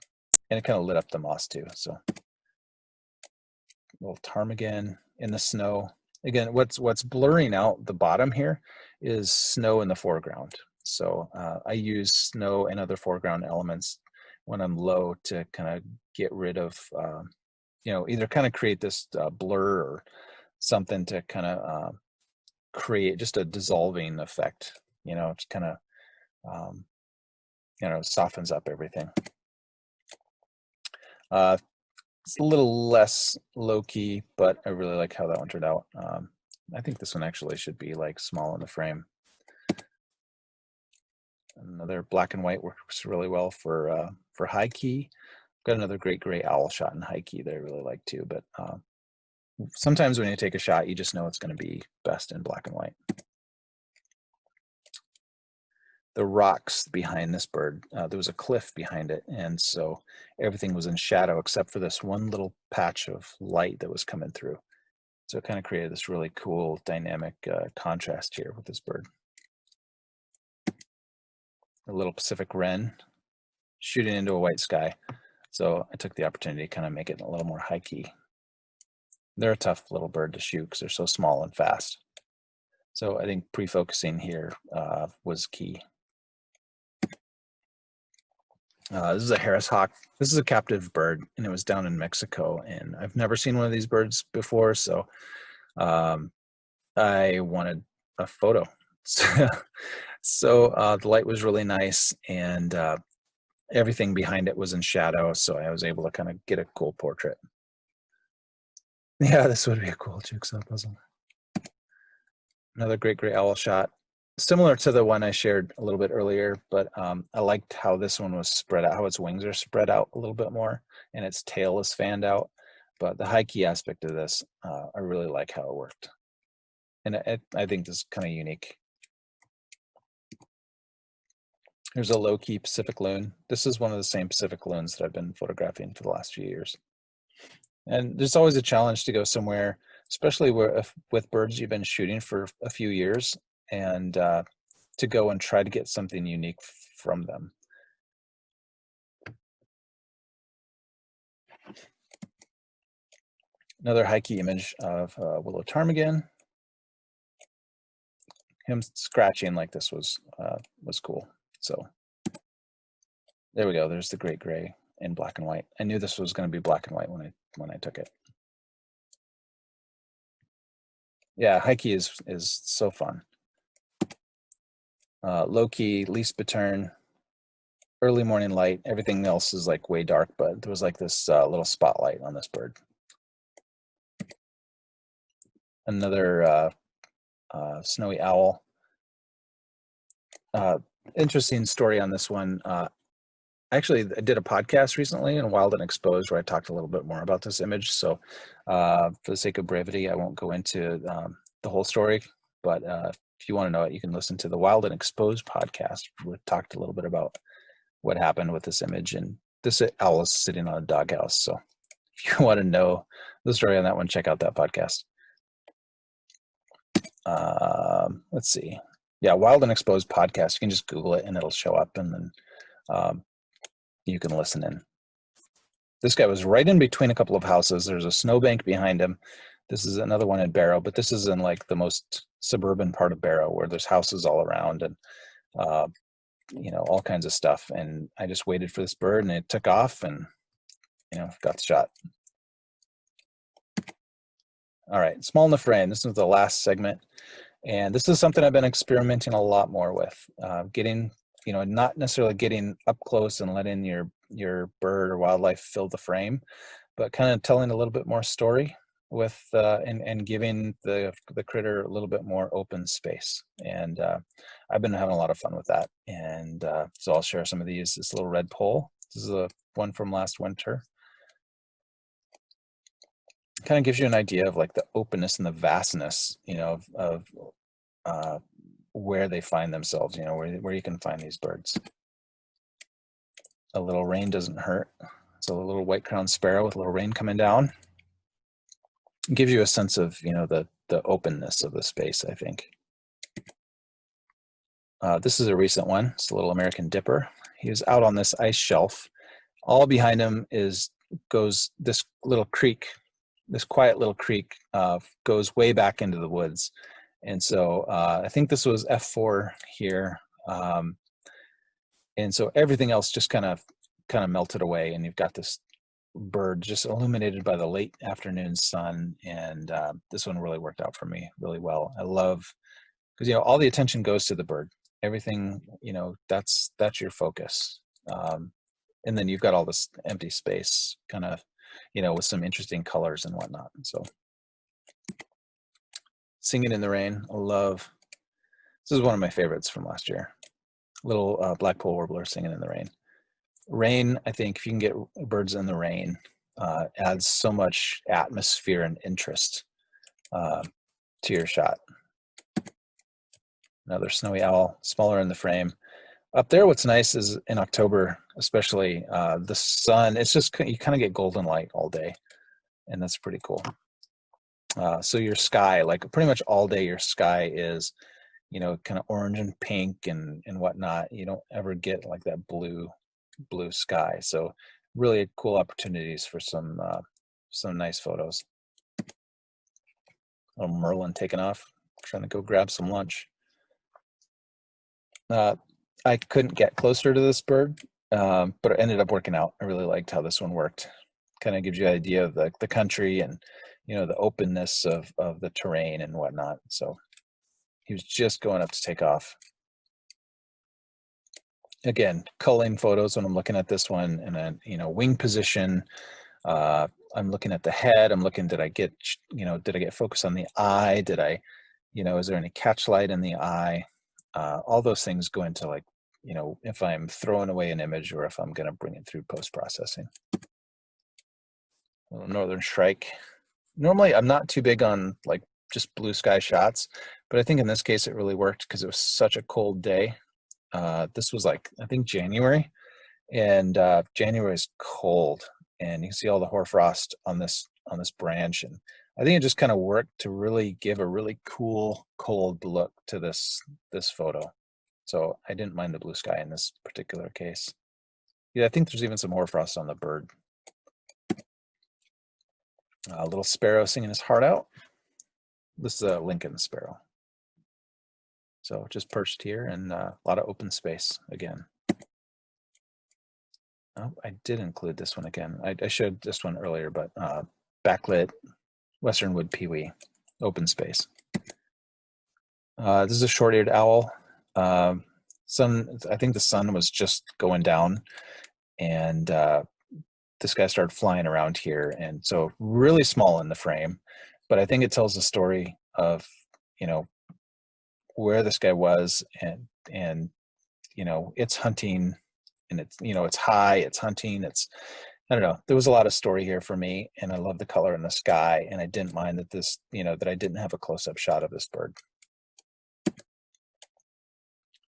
and it kind of lit up the moss too. So little ptarmigan in the snow. Again, what's blurring out the bottom here is snow in the foreground. So I use snow and other foreground elements when I'm low to kind of get rid of, either kind of create this blur or something to kind of create just a dissolving effect. It kind of, softens up everything. It's a little less low-key, but I really like how that one turned out. I think this one actually should be like small in the frame. Another black and white works really well for high key. Got another great gray owl shot in high key that I really like too, but sometimes when you take a shot, you just know it's going to be best in black and white. The rocks behind this bird, there was a cliff behind it, and so everything was in shadow except for this one little patch of light that was coming through. So it kind of created this really cool dynamic contrast here with this bird. A little Pacific wren shooting into a white sky. So I took the opportunity to kind of make it a little more high key. They're a tough little bird to shoot because they're so small and fast. So I think pre-focusing here was key. This is a Harris hawk. This is a captive bird, and it was down in Mexico. And I've never seen one of these birds before, so I wanted a photo. So the light was really nice, and everything behind it was in shadow, so I was able to kind of get a cool portrait. Yeah, this would be a cool jigsaw puzzle. Another great gray owl shot. Similar to the one I shared a little bit earlier, but I liked how this one was spread out, how its wings are spread out a little bit more, and its tail is fanned out. But the high key aspect of this, I really like how it worked. And I think this is kind of unique. Here's a low-key Pacific loon. This is one of the same Pacific loons that I've been photographing for the last few years. And there's always a challenge to go somewhere, especially with birds you've been shooting for a few years, and to go and try to get something unique from them. Another high-key image of willow ptarmigan. Him scratching like this was cool. So there we go. There's the great gray in black and white. I knew this was going to be black and white when I took it. Yeah, high key is so fun. Low key, least bittern, early morning light. Everything else is like way dark, but there was like this little spotlight on this bird. Another snowy owl. Interesting story on this one. Actually, I did a podcast recently in Wild and Exposed where I talked a little bit more about this image. So for the sake of brevity, I won't go into the whole story. But if you want to know it, you can listen to the Wild and Exposed podcast. We talked a little bit about what happened with this image. And this owl is sitting on a doghouse. So if you want to know the story on that one, check out that podcast. Let's see. Yeah, Wild and Exposed podcast. You can just Google it and it'll show up, and then you can listen in. This guy was right in between a couple of houses. There's a snowbank behind him. This is another one in Barrow, but this is in like the most suburban part of Barrow where there's houses all around and you know, all kinds of stuff. And I just waited for this bird and it took off and, you know, got the shot. All right, small in the frame. This is the last segment. And this is something I've been experimenting a lot more with, getting, you know, not necessarily getting up close and letting your bird or wildlife fill the frame, but kind of telling a little bit more story with and giving the critter a little bit more open space. And I've been having a lot of fun with that. And so I'll share some of these. This little red pole. This is a one from last winter. Kind of gives you an idea of like the openness and the vastness, you know, of where they find themselves, you know, where you can find these birds. A little rain doesn't hurt. So a little white-crowned sparrow with a little rain coming down. It gives you a sense of, you know, the openness of the space, I think. This is a recent one. It's a little American dipper. He was out on this ice shelf. All behind him goes this little creek. This quiet little creek goes way back into the woods. And so I think this was F4 here. And so everything else just kind of melted away, and you've got this bird just illuminated by the late afternoon sun. And this one really worked out for me really well. I love, because, you know, all the attention goes to the bird. Everything, you know, that's your focus. And then you've got all this empty space kind of, you know, with some interesting colors and whatnot. So Singing in the Rain, I love, this is one of my favorites from last year. Little blackpoll warbler singing in the rain. Rain, I think if you can get birds in the rain, adds so much atmosphere and interest to your shot. Another snowy owl, smaller in the frame. Up there, what's nice is in October, especially the sun, it's just, you kind of get golden light all day, and that's pretty cool. So your sky, like pretty much all day, your sky is, you know, kind of orange and pink and whatnot. You don't ever get like that blue sky. So really cool opportunities for some nice photos. Little Merlin taking off, trying to go grab some lunch. I couldn't get closer to this bird but it ended up working out. I really liked how this one worked. Kind of gives you an idea of the country and, you know, the openness of the terrain and whatnot. So he was just going up to take off. Again, culling photos when I'm looking at this one, and then, you know, wing position. I'm looking at the head. I'm looking, did I get focus on the eye? Did I, you know, is there any catch light in the eye? All those things go into, like, you know, if I'm throwing away an image or if I'm going to bring it through post-processing. Northern Strike. Normally, I'm not too big on like just blue sky shots, but I think in this case it really worked because it was such a cold day. This was like, I think January, and January is cold, and you can see all the hoarfrost on this branch, and I think it just kind of worked to really give a really cool cold look to this photo. So I didn't mind the blue sky in this particular case. Yeah, I think there's even some hoarfrost on the bird. A little sparrow singing his heart out. This is a Lincoln sparrow. So just perched here, and a lot of open space again. Oh, I did include this one again. I showed this one earlier, but backlit Western wood pewee, open space. This is a short-eared owl. I think the sun was just going down, and this guy started flying around here, and so really small in the frame, but I think it tells a story of, you know, where this guy was, and you know, it's hunting, and it's, you know, it's high, it's hunting, it's, I don't know, there was a lot of story here for me, and I love the color in the sky, and I didn't mind that this, you know, that I didn't have a close-up shot of this bird.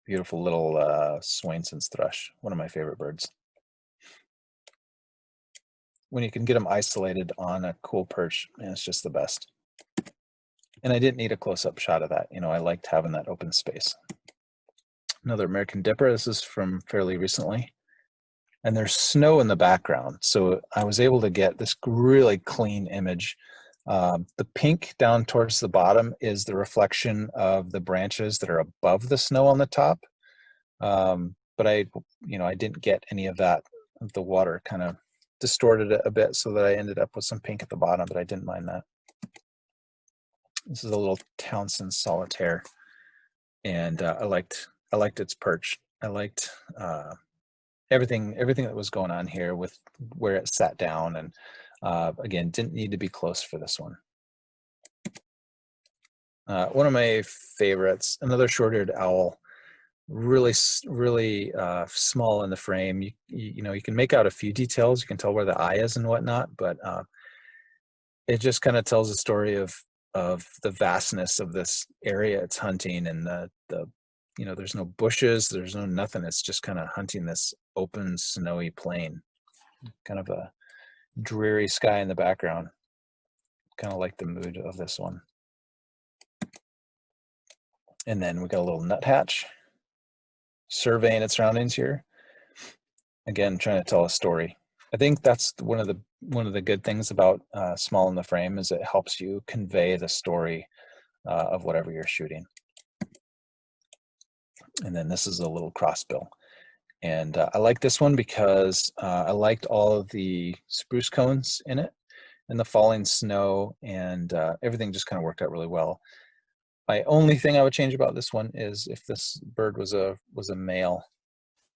Beautiful little Swainson's thrush, one of my favorite birds. When you can get them isolated on a cool perch, man, it's just the best. And I didn't need a close-up shot of that. You know, I liked having that open space. Another American Dipper. This is from fairly recently. And there's snow in the background, so I was able to get this really clean image. The pink down towards the bottom is the reflection of the branches that are above the snow on the top. But I didn't get any of that. The water kind of distorted it a bit, so that I ended up with some pink at the bottom, but I didn't mind that. This is a little Townsend Solitaire, and I liked its perch. I liked everything that was going on here with where it sat down, and again, didn't need to be close for this one. One of my favorites, another short-eared owl, really small in the frame. You know, you can make out a few details. You can tell where the eye is and whatnot, but it just kind of tells a story of the vastness of this area it's hunting, and the you know, there's no bushes, there's no nothing. It's just kind of hunting this open snowy plain, kind of a dreary sky in the background. Kind of like the mood of this one. And then we got a little nuthatch surveying its surroundings here. Again, trying to tell a story. I think that's one of the good things about small in the frame, is it helps you convey the story of whatever you're shooting. And then this is a little crossbill. And I like this one because I liked all of the spruce cones in it, and the falling snow, and everything just kind of worked out really well. My only thing I would change about this one is if this bird was a male,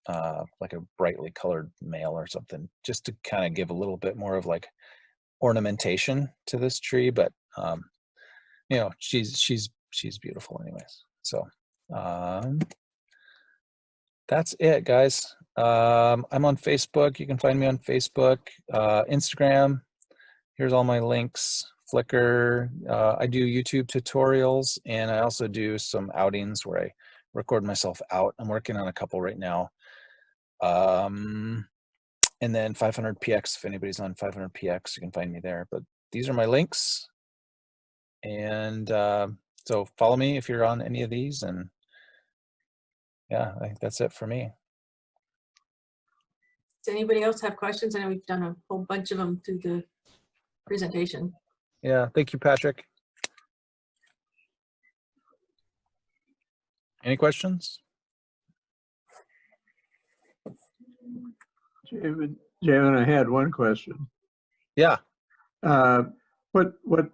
like a brightly colored male or something, just to kind of give a little bit more of like ornamentation to this tree. But you know, she's beautiful anyways. So that's it, guys. I'm on Facebook. You can find me on Facebook, Instagram. Here's all my links. Flickr. I do YouTube tutorials, and I also do some outings where I record myself out. I'm working on a couple right now. And then 500px, if anybody's on 500px, you can find me there. But these are my links. And so follow me if you're on any of these. And yeah, I think that's it for me. Does anybody else have questions? I know we've done a whole bunch of them through the presentation. Yeah, thank you, Patrick. Any questions? Jamin, I had one question. Yeah. What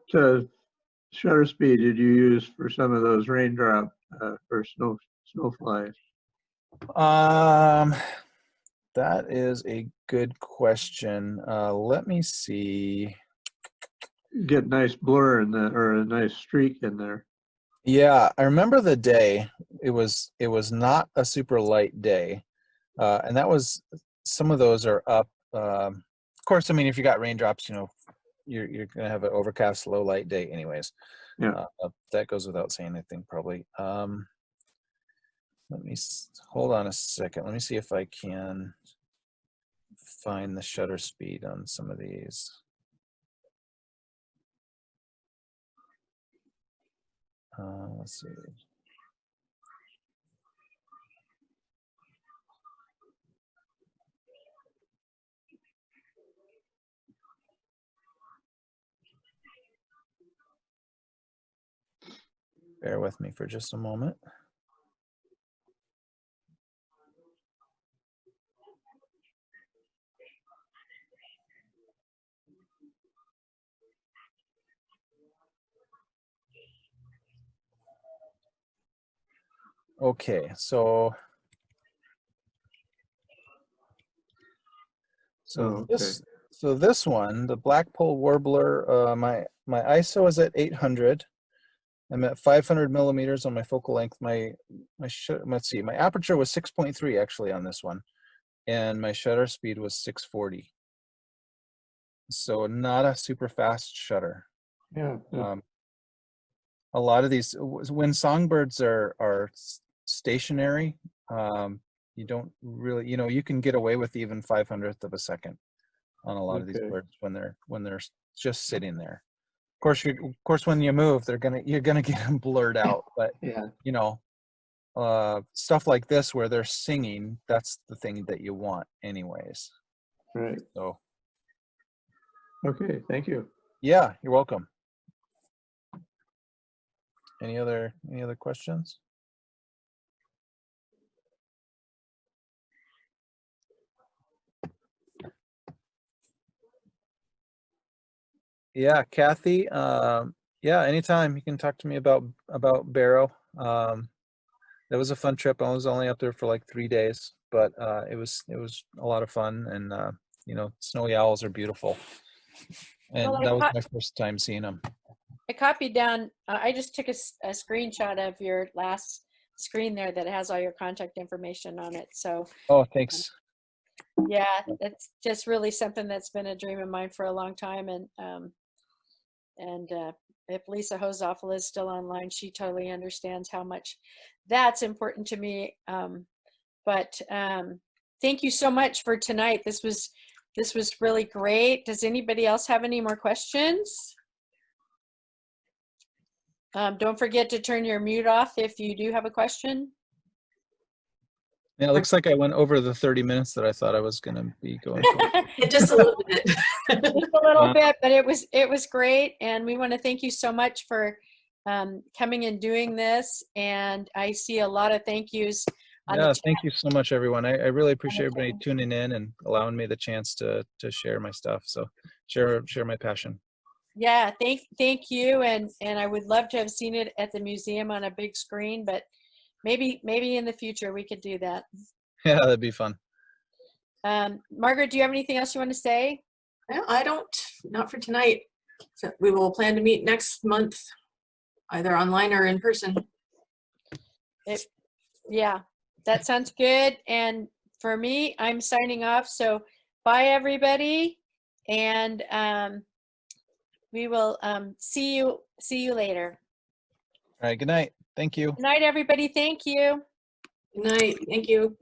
shutter speed did you use for some of those raindrop or snowflies? That is a good question. Let me see. Get nice blur in that, or a nice streak in there. Yeah, I remember the day. It was not a super light day, and that was, some of those are up. Of course, I mean, if you got raindrops, you know, you're gonna have an overcast, low light day, anyways. Yeah. That goes without saying, I think, probably. Let me hold on a second. Let me see if I can find the shutter speed on some of these. Let's see. Bear with me for just a moment. Okay, so Oh, okay. this one, the Blackpoll Warbler, my ISO is at 800. I'm at 500 millimeters on my focal length. Let's see, my aperture was 6.3 actually on this one, and my shutter speed was 640. So not a super fast shutter. Yeah. A lot of these, when songbirds are stationary, you don't really, you know, you can get away with even 500th of a second on a lot of these Okay. birds when they're just sitting there. Of course, when you move, you're gonna get them blurred out. But Yeah. you know, stuff like this where they're singing, that's the thing that you want, anyways. Right. So Okay. Thank you. yeah, you're welcome. Any other questions? Yeah, Kathy. Yeah, anytime you can talk to me about Barrow. That was a fun trip. I was only up there for like 3 days, but it was a lot of fun. And you know, snowy owls are beautiful. And Well, that was my first time seeing them. I copied down, I just took a screenshot of your last screen there that has all your contact information on it. So Oh, thanks. yeah, it's just really something that's been a dream of mine for a long time. And if Lisa Hosoffel is still online, she totally understands how much that's important to me. But thank you so much for tonight. This was really great. Does anybody else have any more questions? Don't forget to turn your mute off if you do have a question. Yeah, it looks like I went over the 30 minutes that I thought I was going to be going for. Just a little bit. Just a little bit, but it was great, and we want to thank you so much for coming and doing this. And I see a lot of thank yous on the Yeah, chat. thank you so much, everyone. I really appreciate everybody tuning in and allowing me the chance to share my stuff. So share my passion. Yeah, thank you, and I would love to have seen it at the museum on a big screen, but maybe in the future we could do that. Yeah, that'd be fun. Margaret, do you have anything else you want to say? No, I don't, not for tonight. So we will plan to meet next month, either online or in person. Yeah, that sounds good. And for me, I'm signing off. So bye, everybody, and we will see you later. All right, good night. Thank you. Good night, everybody. Thank you. Good night. Thank you.